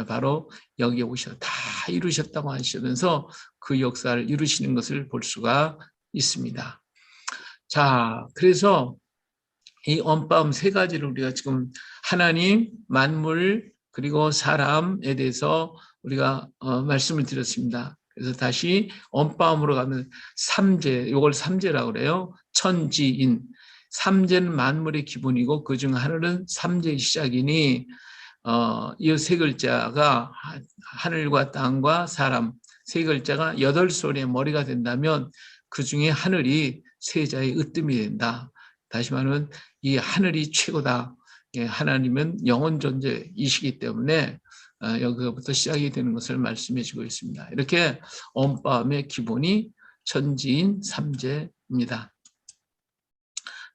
바로 여기에 오셔서 다 이루셨다고 하시면서 그 역사를 이루시는 것을 볼 수가 있습니다. 자, 그래서 이 언바움 세 가지를 우리가 지금 하나님, 만물, 그리고 사람에 대해서 우리가 말씀을 드렸습니다. 그래서 다시 언바움으로 가면 삼재, 이걸 삼재라고 그래요. 천지인. 삼재는 만물의 기본이고 그중 하나는 삼재의 시작이니 이 세 글자가 하늘과 땅과 사람 세 글자가 8손의 머리가 된다면 그 중에 하늘이 세자의 으뜸이 된다. 다시 말하면 이 하늘이 최고다. 하나님은 영원 존재이시기 때문에 여기서부터 시작이 되는 것을 말씀해 주고 있습니다. 이렇게 언바움의 기본이 천지인 삼재입니다.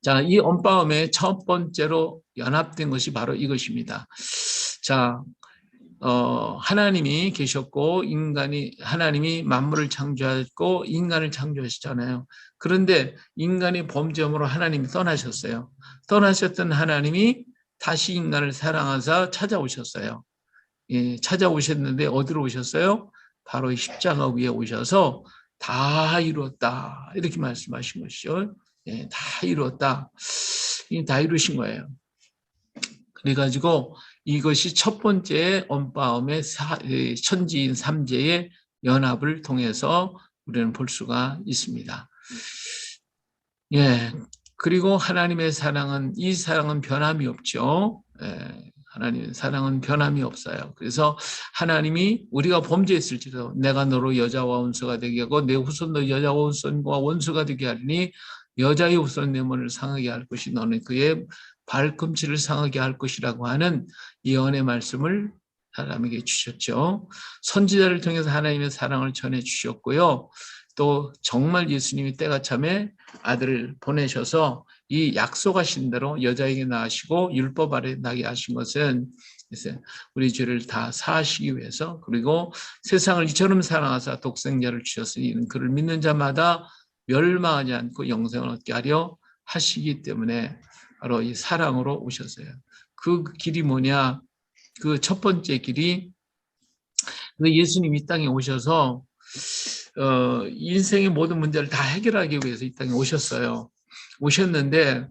자, 이 언바움의 첫 번째로 연합된 것이 바로 이것입니다. 자, 하나님이 계셨고 하나님이 만물을 창조했고 인간을 창조하셨잖아요. 그런데 인간이 범죄함으로 하나님이 떠나셨어요. 떠나셨던 하나님이 다시 인간을 사랑하사 찾아오셨어요. 예, 찾아오셨는데 어디로 오셨어요? 바로 십자가 위에 오셔서 다 이루었다 이렇게 말씀하신 것이죠. 예, 다 이루었다. 다 이루신 거예요. 그래가지고 이것이 첫 번째 언바움의 천지인 삼재의 연합을 통해서 우리는 볼 수가 있습니다. 예, 그리고 하나님의 사랑은 이 사랑은 변함이 없죠. 예, 하나님의 사랑은 변함이 없어요. 그래서 하나님이 우리가 범죄했을지도 내가 너로 여자와 원수가 되게 하고 내 후손도 여자와 원수가 되게 하리니 여자의 후손 내 문을 상하게 할 것이 너는 그의 발꿈치를 상하게 할 것이라고 하는 예언의 말씀을 사람에게 주셨죠. 선지자를 통해서 하나님의 사랑을 전해 주셨고요. 또 정말 예수님이 때가 참에 아들을 보내셔서 이 약속하신 대로 여자에게 낳으시고 율법 아래 나게 하신 것은 우리 죄를 다 사하시기 위해서 그리고 세상을 이처럼 사랑하사 독생자를 주셨으니 그를 믿는 자마다 멸망하지 않고 영생을 얻게 하려 하시기 때문에 바로 이 사랑으로 오셨어요. 그 길이 뭐냐? 그 첫 번째 길이 예수님이 이 땅에 오셔서 인생의 모든 문제를 다 해결하기 위해서 이 땅에 오셨어요. 오셨는데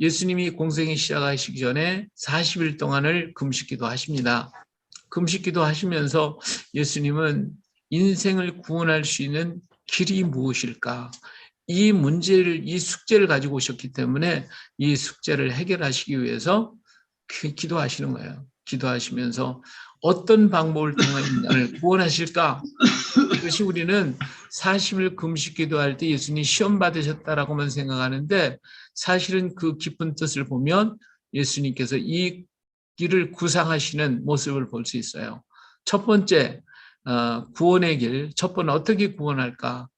예수님이 공생이 시작하시기 전에 40일 동안을 금식기도 하십니다. 금식기도 하시면서 예수님은 인생을 구원할 수 있는 길이 무엇일까? 이 문제를, 이 숙제를 가지고 오셨기 때문에 이 숙제를 해결하시기 위해서 기도하시는 거예요. 기도하시면서 어떤 방법을 통해 인간을 구원하실까? 이것이 우리는 40일 금식 기도할 때 예수님이 시험 받으셨다라고만 생각하는데 사실은 그 깊은 뜻을 보면 예수님께서 이 길을 구상하시는 모습을 볼 수 있어요. 첫 번째, 구원의 길. 첫 번째 어떻게 구원할까?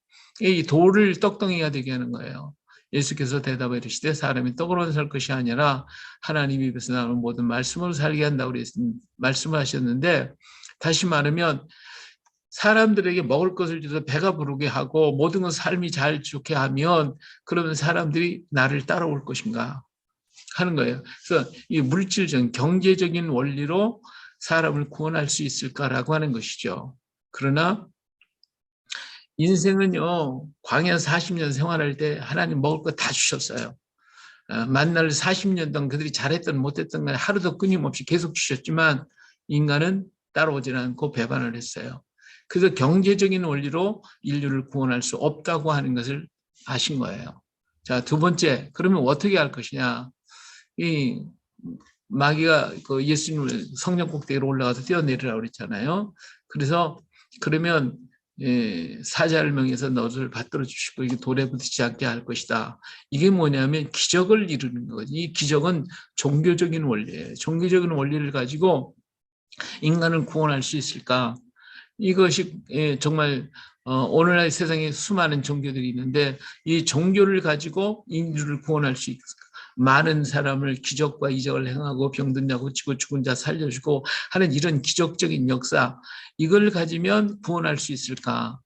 이 돌을 떡덩이가 되게 하는 거예요. 예수께서 대답해 이르시되 사람이 떡으로만 살 것이 아니라 하나님 입에서 나오는 모든 말씀으로 살게 한다고 말씀을 하셨는데 다시 말하면 사람들에게 먹을 것을 줘서 배가 부르게 하고 모든 것 삶이 잘 좋게 하면 그러면 사람들이 나를 따라올 것인가 하는 거예요. 그래서 이 물질적, 경제적인 원리로 사람을 구원할 수 있을까라고 하는 것이죠. 그러나 인생은요, 광야 40년 생활할 때 하나님 먹을 거 다 주셨어요. 만날 40년 동안 그들이 잘했든 못했든 간에 하루도 끊임없이 계속 주셨지만 인간은 따라오지 않고 배반을 했어요. 그래서 경제적인 원리로 인류를 구원할 수 없다고 하는 것을 아신 거예요. 자, 두 번째, 그러면 어떻게 할 것이냐. 이 마귀가 그 예수님을 성령 꼭대기로 올라가서 뛰어내리라고 그랬잖아요. 그래서 그러면 사자를 명해서 너를 받들어 주시고 이게 돌에 부딪히지 않게 할 것이다. 이게 뭐냐면 기적을 이루는 거지. 이 기적은 종교적인 원리예요. 종교적인 원리를 가지고 인간을 구원할 수 있을까? 이것이 정말 오늘날 세상에 수많은 종교들이 있는데 이 종교를 가지고 인류를 구원할 수 있을까? 많은 사람을 기적과 이적을 행하고 병든 자 고치고 죽은 자 살려주고 하는 이런 기적적인 역사, 이걸 가지면 구원할 수 있을까?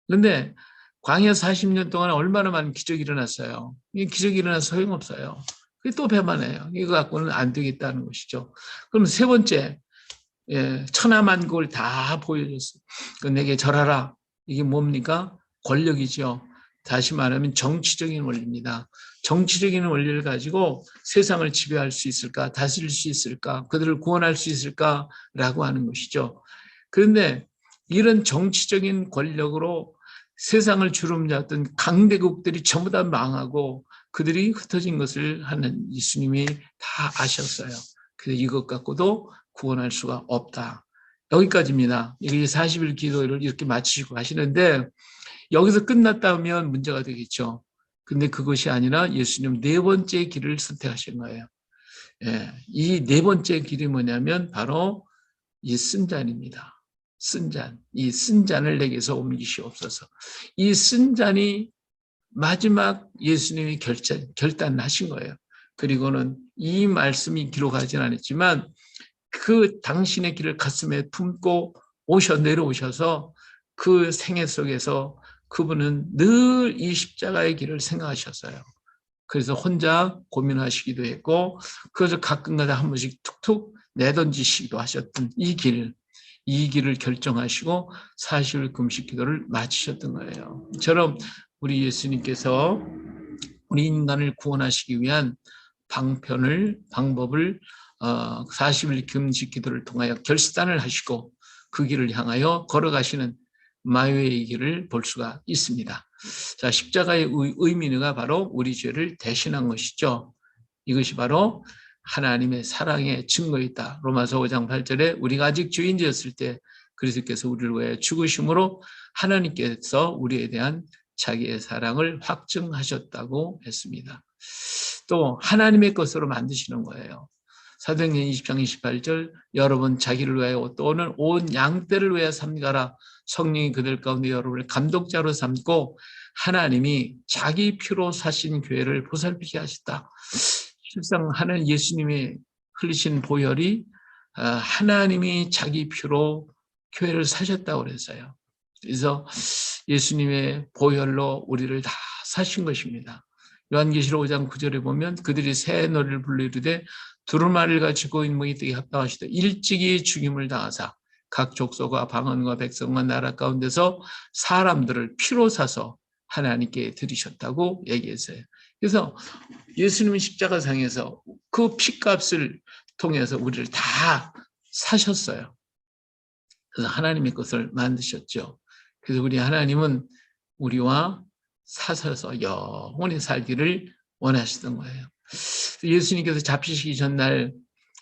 그런데 광야 40년 동안 얼마나 많은 기적이 일어났어요. 이 기적이 일어나서 소용없어요. 그게 또 배만해요. 이거 갖고는 안 되겠다는 것이죠. 그럼 세 번째, 천하만국을 다 보여줬어요. 내게 절하라. 이게 뭡니까? 권력이죠. 다시 말하면 정치적인 원리입니다. 정치적인 원리를 가지고 세상을 지배할 수 있을까? 다스릴 수 있을까? 그들을 구원할 수 있을까라고 하는 것이죠. 그런데 이런 정치적인 권력으로 세상을 주름잡던 강대국들이 전부 다 망하고 그들이 흩어진 것을 하는 예수님이 다 아셨어요. 그래서 이것 갖고도 구원할 수가 없다. 여기까지입니다. 이게 40일 기도를 이렇게 마치시고 하시는데 여기서 끝났다면 문제가 되겠죠. 근데 그것이 아니라 예수님 네 번째 길을 선택하신 거예요. 이 네 번째 길이 뭐냐면 바로 이 쓴잔입니다. 쓴잔. 이 쓴잔을 내게서 옮기시옵소서. 이 쓴잔이 마지막 예수님이 결단하신 거예요. 그리고는 이 말씀이 기록하진 않았지만 그 당신의 길을 가슴에 품고 내려오셔서 그 생애 속에서 그분은 늘 이 십자가의 길을 생각하셨어요. 그래서 혼자 고민하시기도 했고 그래서 가끔가다 한 번씩 툭툭 내던지시기도 하셨던 이 길을 결정하시고 40일 금식 기도를 마치셨던 거예요. 저럼 우리 예수님께서 우리 인간을 구원하시기 위한 방법을 40일 금식 기도를 통하여 결단을 하시고 그 길을 향하여 걸어가시는 마요의 길을 볼 수가 있습니다. 자, 십자가의 의미가 바로 우리 죄를 대신한 것이죠. 이것이 바로 하나님의 사랑의 증거이다. 로마서 5장 8절에 우리가 아직 죄인되었을 때 그리스도께서 우리를 위해 죽으심으로 하나님께서 우리에 대한 자기의 사랑을 확증하셨다고 했습니다. 또 하나님의 것으로 만드시는 거예요. 사도행전 20장 28절 여러분 자기를 위하여 또는 온 양떼를 위하여 삼가라. 성령이 그들 가운데 여러분을 감독자로 삼고 하나님이 자기 피로 사신 교회를 보살피게 하셨다. 실상 하나님 예수님이 흘리신 보혈이 하나님이 자기 피로 교회를 사셨다고 그랬어요. 그래서 예수님의 보혈로 우리를 다 사신 것입니다. 요한계시록 5장 9절에 보면 그들이 새 노래를 불러 이르되 두루마리를 가지고 인문이 되게 합당하시되 일찍이 죽임을 당하사 각 족속과 방언과 백성과 나라 가운데서 사람들을 피로 사서 하나님께 드리셨다고 얘기했어요. 그래서 예수님은 십자가상에서 그 피값을 통해서 우리를 다 사셨어요. 그래서 하나님의 것을 만드셨죠. 그래서 우리 하나님은 우리와 사셔서 영원히 살기를 원하시던 거예요. 예수님께서 잡히시기 전날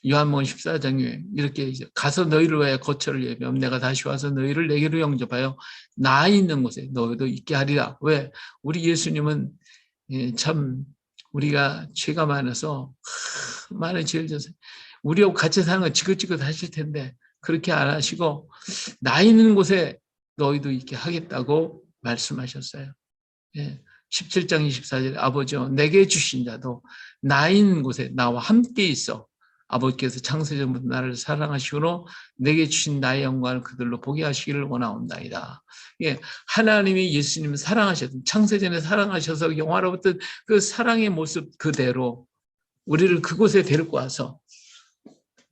요한복음 14장에 이렇게 이제 가서 너희를 위하여 거처를 예비하면 내가 다시 와서 너희를 내게로 영접하여 나 있는 곳에 너희도 있게 하리라. 왜? 우리 예수님은 참 우리가 죄가 많아서 많은 죄를 져서 우리하고 같이 사는 건 지긋지긋 하실 텐데 그렇게 안 하시고 나 있는 곳에 너희도 있게 하겠다고 말씀하셨어요. 17장 24절에 아버지여 내게 주신 자도 나 있는 곳에 나와 함께 있어 아버지께서 창세전부터 나를 사랑하시고 내게 주신 나의 영광을 그들로 보게 하시기를 원하옵나이다. 하나님이 예수님을 사랑하셨던 창세전에 사랑하셔서 영화로부터 그 사랑의 모습 그대로 우리를 그곳에 데리고 와서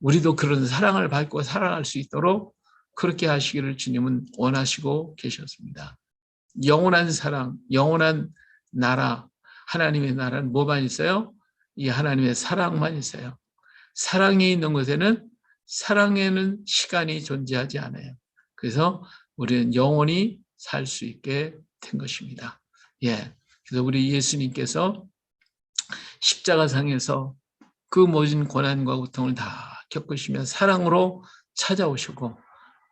우리도 그런 사랑을 받고 살아갈 수 있도록 그렇게 하시기를 주님은 원하시고 계셨습니다. 영원한 사랑, 영원한 나라, 하나님의 나라는 뭐만 있어요? 이 하나님의 사랑만 있어요. 사랑이 있는 곳에는 사랑에는 시간이 존재하지 않아요. 그래서 우리는 영원히 살 수 있게 된 것입니다. 그래서 우리 예수님께서 십자가상에서 그 모든 고난과 고통을 다 겪으시며 사랑으로 찾아오시고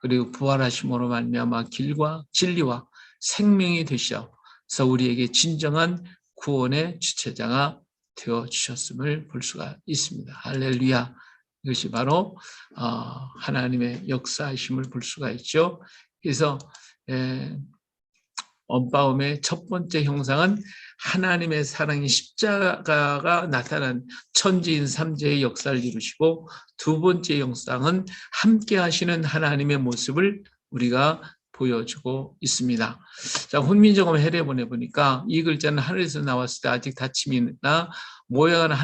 그리고 부활하심으로 말미암아 길과 진리와 생명이 되셔서 우리에게 진정한 구원의 주체자가 되어 주셨음을 볼 수가 있습니다. 할렐루야. 이것이 바로 하나님의 역사이심을 볼 수가 있죠. 그래서 언바움의 첫 번째 형상은 하나님의 사랑이 십자가가 나타난 천지인 삼재의 역사를 이루시고, 두 번째 형상은 함께 하시는 하나님의 모습을 우리가 보여주고 있습니다. 자, 훈민정음 해례본에 보니까 이 글자는 하늘에서 나왔을 때 아직 닫힘이나 모양은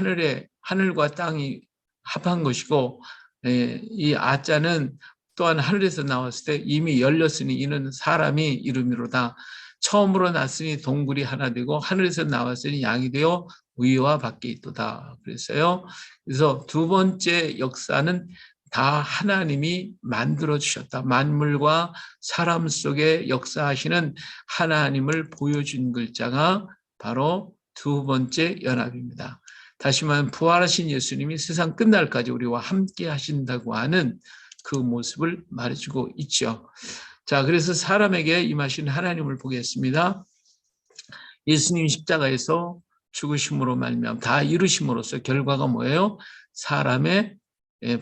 하늘과 땅이 합한 것이고, 이 아자는 또한 하늘에서 나왔을 때 이미 열렸으니 이는 사람이 이름이로다. 처음으로 났으니 동굴이 하나 되고 하늘에서 나왔으니 양이 되어 위와 밖에 있도다 그랬어요. 그래서 두 번째 역사는 다 하나님이 만들어 주셨다. 만물과 사람 속에 역사하시는 하나님을 보여준 글자가 바로 두 번째 연합입니다. 다시 말하면 부활하신 예수님이 세상 끝날까지 우리와 함께 하신다고 하는 그 모습을 말해주고 있죠. 자, 그래서 사람에게 임하신 하나님을 보겠습니다. 예수님 십자가에서 죽으심으로 말미암아 다 이루심으로써 결과가 뭐예요? 사람의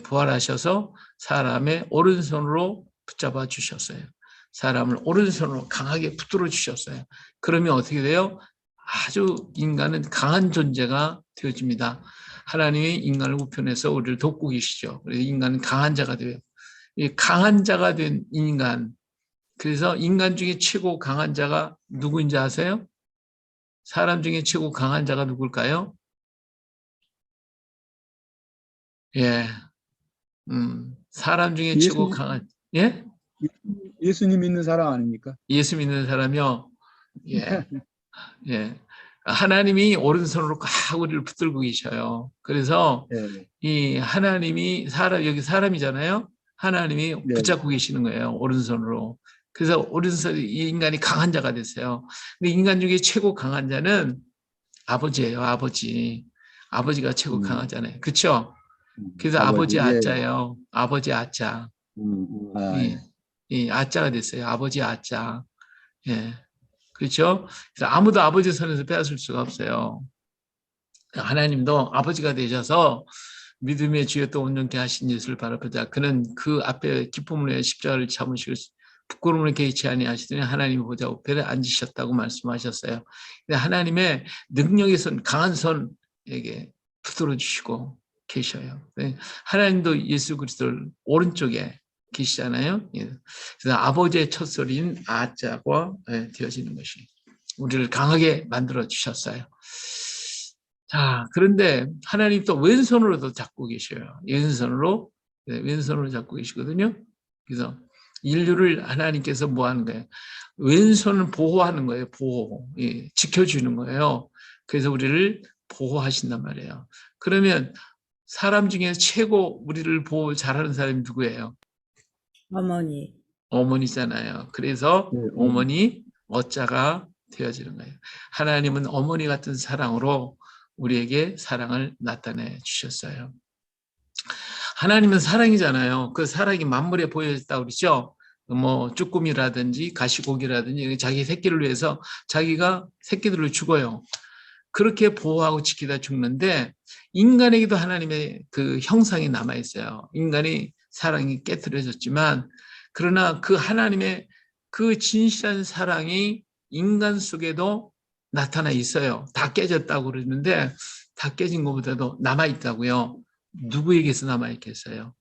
부활하셔서 사람의 오른손으로 붙잡아 주셨어요. 사람을 오른손으로 강하게 붙들어 주셨어요. 그러면 어떻게 돼요? 아주 인간은 강한 존재가 되어집니다. 하나님이 인간을 우편해서 우리를 돕고 계시죠. 그래서 인간은 강한 자가 돼요. 이 강한 자가 된 인간, 그래서 인간 중에 최고 강한 자가 누구인지 아세요? 사람 중에 최고 강한 자가 누굴까요? 예, 사람 중에 최고 강한, 예? 예수님 믿는 사람 아닙니까? 예수 믿는 사람이요. 예, 예. 하나님이 오른손으로 꽉 우리를 붙들고 계셔요. 그래서 네. 이 하나님이 여기 사람이잖아요. 하나님이 네. 붙잡고 계시는 거예요. 오른손으로. 그래서 오른손 이 인간이 강한 자가 됐어요. 근데 인간 중에 최고 강한 자는 아버지예요. 아버지. 아버지가 최고 강하잖아요. 그렇죠? 그래서 아버지 아자예요. 아버지 아자. 이 아자가 됐어요. 아버지 아자. 예. 그렇죠? 그래서 아무도 아버지 손에서 빼앗을 수가 없어요. 하나님도 아버지가 되셔서 믿음의 주여 또 온전케 하신 예수를 바라보자. 그는 그 앞에 기쁨을 위해 십자가를 참으시고 부끄러움을 개의치 아니하시더니 하나님 보좌 우편에 앉으셨다고 말씀하셨어요. 하나님의 능력의 손, 강한 손에게 붙들어 주시고 계셔요. 하나님도 예수 그리스도를 오른쪽에 계시잖아요. 그래서 아버지의 첫소리인 아자가 되어지는 것이 우리를 강하게 만들어 주셨어요. 자, 그런데 하나님 또 왼손으로도 잡고 계셔요. 왼손으로 잡고 계시거든요. 그래서 인류를 하나님께서 뭐 하는 거예요? 왼손을 보호하는 거예요. 보호. 예, 지켜주는 거예요. 그래서 우리를 보호하신단 말이에요. 그러면 사람 중에 최고 우리를 보호 잘하는 사람이 누구예요? 어머니. 어머니잖아요. 그래서 어머니 어자가 되어지는 거예요. 하나님은 어머니 같은 사랑으로 우리에게 사랑을 나타내 주셨어요. 하나님은 사랑이잖아요. 그 사랑이 만물에 보여졌다고 그러죠. 뭐 쭈꾸미라든지 가시고기라든지 자기 새끼를 위해서 자기가 새끼들을 죽어요. 그렇게 보호하고 지키다 죽는데 인간에게도 하나님의 그 형상이 남아 있어요. 인간이 사랑이 깨트려졌지만 그러나 그 하나님의 그 진실한 사랑이 인간 속에도 나타나 있어요. 다 깨졌다고 그러는데 다 깨진 것보다도 남아 있다고요. 누구에게서 남아 있겠어요?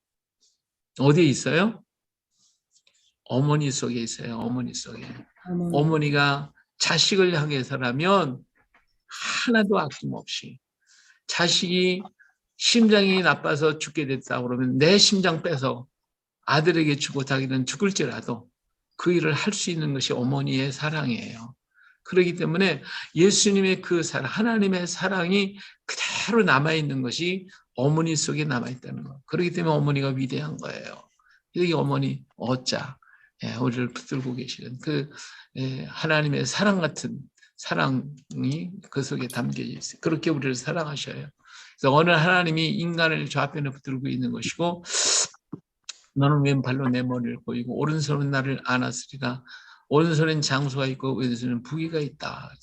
어디에 있어요? 어머니 속에 있어요. 어머니 속에. 어머니가 자식을 향해서라면 하나도 아낌없이 자식이 심장이 나빠서 죽게 됐다 그러면 내 심장 빼서 아들에게 주고 자기는 죽을지라도 그 일을 할 수 있는 것이 어머니의 사랑이에요. 그렇기 때문에 예수님의 그 사랑, 하나님의 사랑이 그대로 남아있는 것이 어머니 속에 남아있다는 거. 그렇기 때문에 어머니가 위대한 거예요. 여기 어머니 어자, 우리를 붙들고 계시는 그 하나님의 사랑 같은 사랑이 그 속에 담겨 있어요. 그렇게 우리를 사랑하셔요. 그래서 어느 하나님이 인간을 좌편에 붙들고 있는 것이고 너는 왼발로 내 머리를 보이고 오른손은 나를 안았으리라. 오른손엔 장수가 있고 왼손엔 부귀가 있다.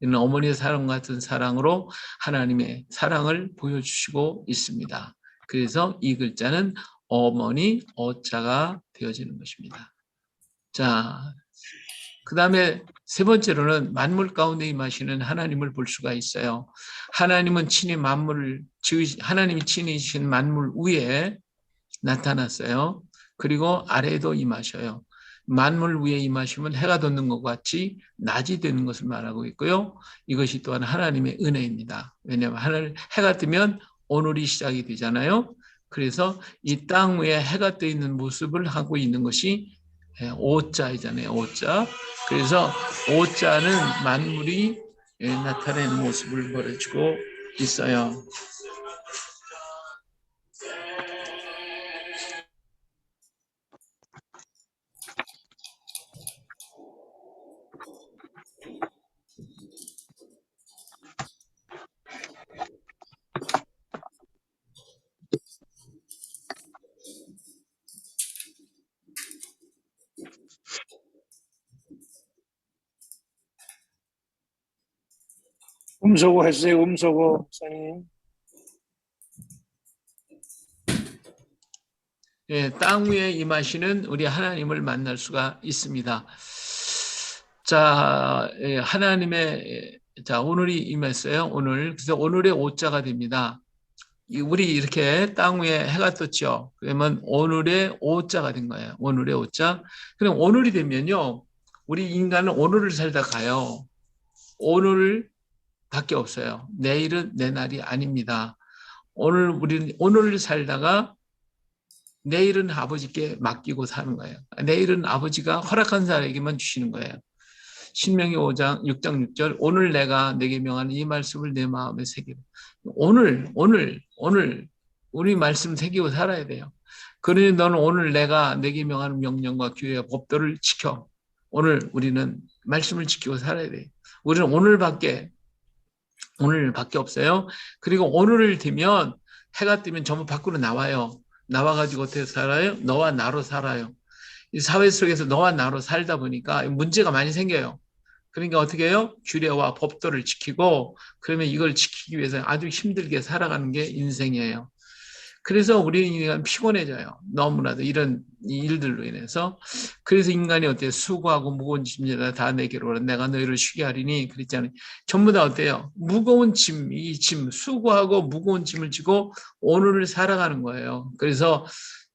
이는 어머니의 사랑 같은 사랑으로 하나님의 사랑을 보여주시고 있습니다. 그래서 이 글자는 어머니 어자가 되어지는 것입니다. 자, 그 다음에 세 번째로는 만물 가운데 임하시는 하나님을 볼 수가 있어요. 하나님은 친히 하나님이 친히 신 만물 위에 나타났어요. 그리고 아래에도 임하셔요. 만물 위에 임하시면 해가 돋는 것 같이 낮이 되는 것을 말하고 있고요. 이것이 또한 하나님의 은혜입니다. 왜냐하면 해가 뜨면 오늘이 시작이 되잖아요. 그래서 이 땅 위에 해가 떠 있는 모습을 하고 있는 것이 오자이잖아요. 오자. 그래서 오자는 만물이 나타내는 모습을 보여주고 있어요. 음소거 해주세요. 음소거 목사님. 예, 땅 위에 임하시는 우리 하나님을 만날 수가 있습니다. 자, 하나님의 자 오늘이 임했어요. 오늘 그래서 오늘의 오자가 됩니다. 우리 이렇게 땅 위에 해가 떴죠. 그러면 오늘의 오자가 된 거예요. 오늘의 오자. 그럼 오늘이 되면요, 우리 인간은 오늘을 살다 가요. 오늘밖에 없어요. 내일은 내 날이 아닙니다. 우리는 오늘을 살다가 내일은 아버지께 맡기고 사는 거예요. 내일은 아버지가 허락한 사람에게만 주시는 거예요. 신명기 5장 6장 6절 오늘 내가 내게 명하는 이 말씀을 내 마음에 새기고 오늘 우리 말씀 새기고 살아야 돼요. 그러니 너는 오늘 내가 내게 명하는 명령과 규례와 법도를 지켜. 오늘 우리는 말씀을 지키고 살아야 돼요. 우리는 오늘밖에 없어요. 그리고 오늘을 되면 해가 뜨면 전부 밖으로 나와요. 나와가지고 어떻게 살아요? 너와 나로 살아요. 이 사회 속에서 너와 나로 살다 보니까 문제가 많이 생겨요. 그러니까 어떻게 해요? 규례와 법도를 지키고 그러면 이걸 지키기 위해서 아주 힘들게 살아가는 게 인생이에요. 그래서 우리 인간은 피곤해져요. 너무나도 이런 일들로 인해서. 그래서 인간이 어때요? 수고하고 무거운 짐이다 다 내게로 오라. 내가 너희를 쉬게 하리니 그랬잖아요. 전부 다 어때요? 무거운 짐, 수고하고 무거운 짐을 지고 오늘을 살아가는 거예요. 그래서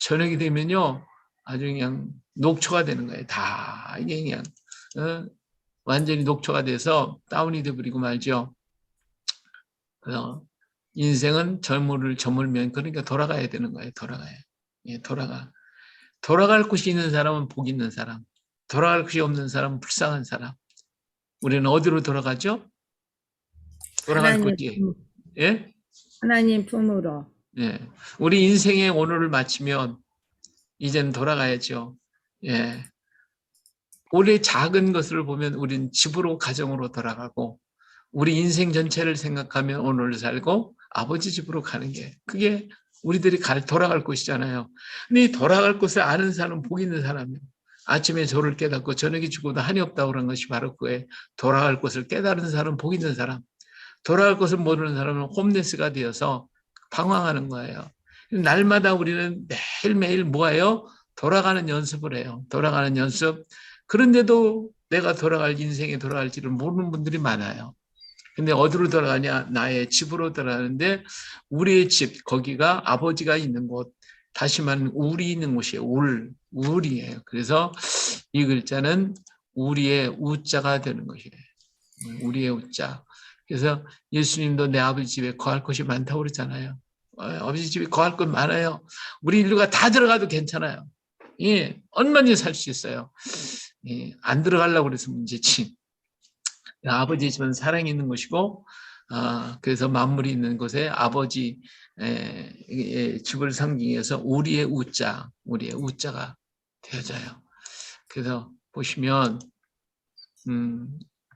저녁이 되면요, 아주 그냥 녹초가 되는 거예요. 다 이게 그냥 완전히 녹초가 돼서 다운이 돼버리고 말죠. 그래서 인생은 젊음을 저물면 그러니까 돌아가야 되는 거예요. 돌아가요. 예, 돌아갈 곳이 있는 사람은 복 있는 사람, 돌아갈 곳이 없는 사람은 불쌍한 사람. 우리는 어디로 돌아가죠? 돌아갈 곳이 예? 하나님 품으로. 예. 우리 인생의 오늘을 마치면 이제는 돌아가야죠. 예. 우리 작은 것을 보면 우리는 집으로 가정으로 돌아가고 우리 인생 전체를 생각하면 오늘을 살고 아버지 집으로 가는 게 그게 우리들이 돌아갈 곳이잖아요. 근데 이 돌아갈 곳을 아는 사람은 복 있는 사람이에요. 아침에 조를 깨닫고 저녁에 죽어도 한이 없다고 그런 것이 바로 그에 돌아갈 곳을 깨달은 사람은 복 있는 사람. 돌아갈 곳을 모르는 사람은 홈레스가 되어서 방황하는 거예요. 날마다 우리는 매일매일 뭐예요? 돌아가는 연습을 해요. 돌아가는 연습. 그런데도 내가 인생에 돌아갈지를 모르는 분들이 많아요. 근데 어디로 돌아가냐? 나의 집으로 돌아가는데 우리의 집, 거기가 아버지가 있는 곳, 다시 말하면 울이 있는 곳이에요. 울이에요. 그래서 이 글자는 우리의 우자가 되는 것이에요. 우리의 우자. 그래서 예수님도 내 아버지 집에 거할 곳이 많다고 그랬잖아요. 아버지 집에 거할 곳 많아요. 우리 인류가 다 들어가도 괜찮아요. 예, 얼마든지 살 수 있어요. 예, 안 들어가려고 그래서 문제지. 아버지 집은 사랑이 있는 곳이고, 그래서 만물이 있는 곳에 아버지 집을 상징해서 우리의 우자가 되어져요. 그래서 보시면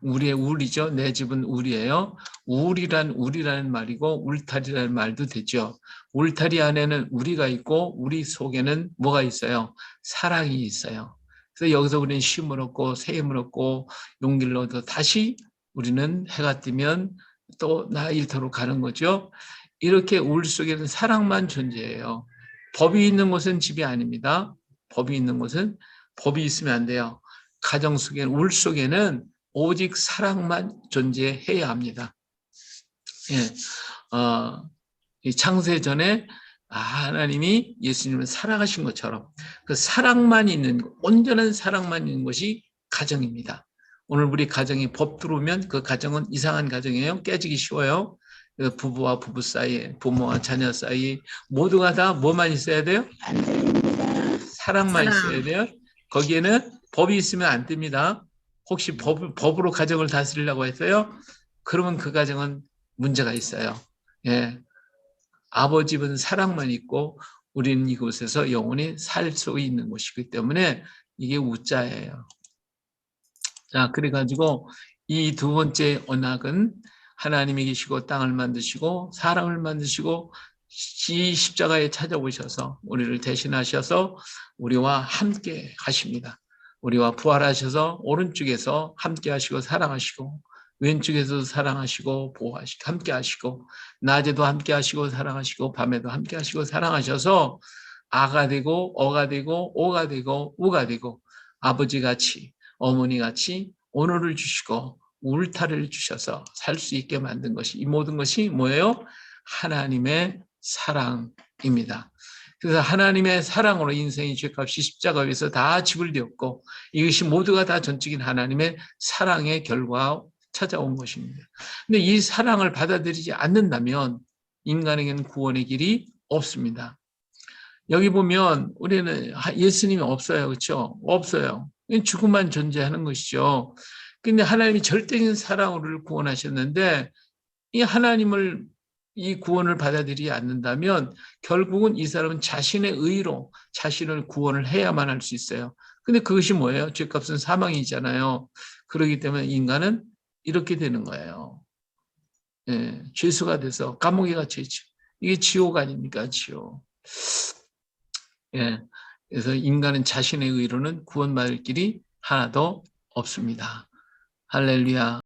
우리의 울이죠. 내 집은 울이에요. 울이라는 말이고 울타리라는 말도 되죠. 울타리 안에는 우리가 있고 우리 속에는 뭐가 있어요? 사랑이 있어요. 그래서 여기서 우리는 쉼을 얻고 새 힘을 얻고 용기를 얻어 다시 우리는 해가 뜨면 또 나 일터로 가는 거죠. 이렇게 우리 속에는 사랑만 존재해요. 법이 있는 곳은 집이 아닙니다. 법이 있는 곳은 법이 있으면 안 돼요. 가정 속에는, 울 속에는 오직 사랑만 존재해야 합니다. 예, 이 창세 전에 하나님이 예수님을 사랑하신 것처럼 그 사랑만 있는, 온전한 사랑만 있는 것이 가정입니다. 오늘 우리 가정이 법 들어오면 그 가정은 이상한 가정이에요. 깨지기 쉬워요. 부부와 부부 사이에, 부모와 자녀 사이에 모두가 다 뭐만 있어야 돼요? 사랑만 있어야 돼요. 거기에는 법이 있으면 안 됩니다. 혹시 법으로 가정을 다스리려고 했어요? 그러면 그 가정은 문제가 있어요. 예. 아버지 집은 사랑만 있고 우리는 이곳에서 영원히 살 수 있는 곳이기 때문에 이게 우자예요. 자, 그래가지고 이 두 번째 언약은 하나님이 계시고 땅을 만드시고 사람을 만드시고 이 십자가에 찾아오셔서 우리를 대신하셔서 우리와 함께 하십니다. 우리와 부활하셔서 오른쪽에서 함께 하시고 사랑하시고 왼쪽에서도 사랑하시고 보호하시고 함께 하시고 낮에도 함께 하시고 사랑하시고 밤에도 함께 하시고 사랑하셔서 아가 되고 어가 되고 오가 되고 우가 되고 아버지같이 어머니같이 온호를 주시고 울타리를 주셔서 살 수 있게 만든 것이, 이 모든 것이 뭐예요? 하나님의 사랑입니다. 그래서 하나님의 사랑으로 인생의 죄값이 십자가 위에서 다 지불되었고 이것이 모두가 다 전적인 하나님의 사랑의 결과 찾아온 것입니다. 근데 이 사랑을 받아들이지 않는다면 인간에게는 구원의 길이 없습니다. 여기 보면 우리는 예수님이 없어요. 그렇죠? 없어요. 죽음만 존재하는 것이죠. 근데 하나님이 절대적인 사랑으로 우리를 구원하셨는데 이 하나님을, 이 구원을 받아들이지 않는다면 결국은 이 사람은 자신의 의로 자신을 구원을 해야만 할 수 있어요. 근데 그것이 뭐예요? 죄값은 사망이잖아요. 그렇기 때문에 인간은 이렇게 되는 거예요. 예, 죄수가 돼서 감옥에 갇혀 있죠. 이게 지옥 아닙니까? 지옥. 예, 그래서 인간은 자신의 의로는 구원받을 길이 하나도 없습니다. 할렐루야.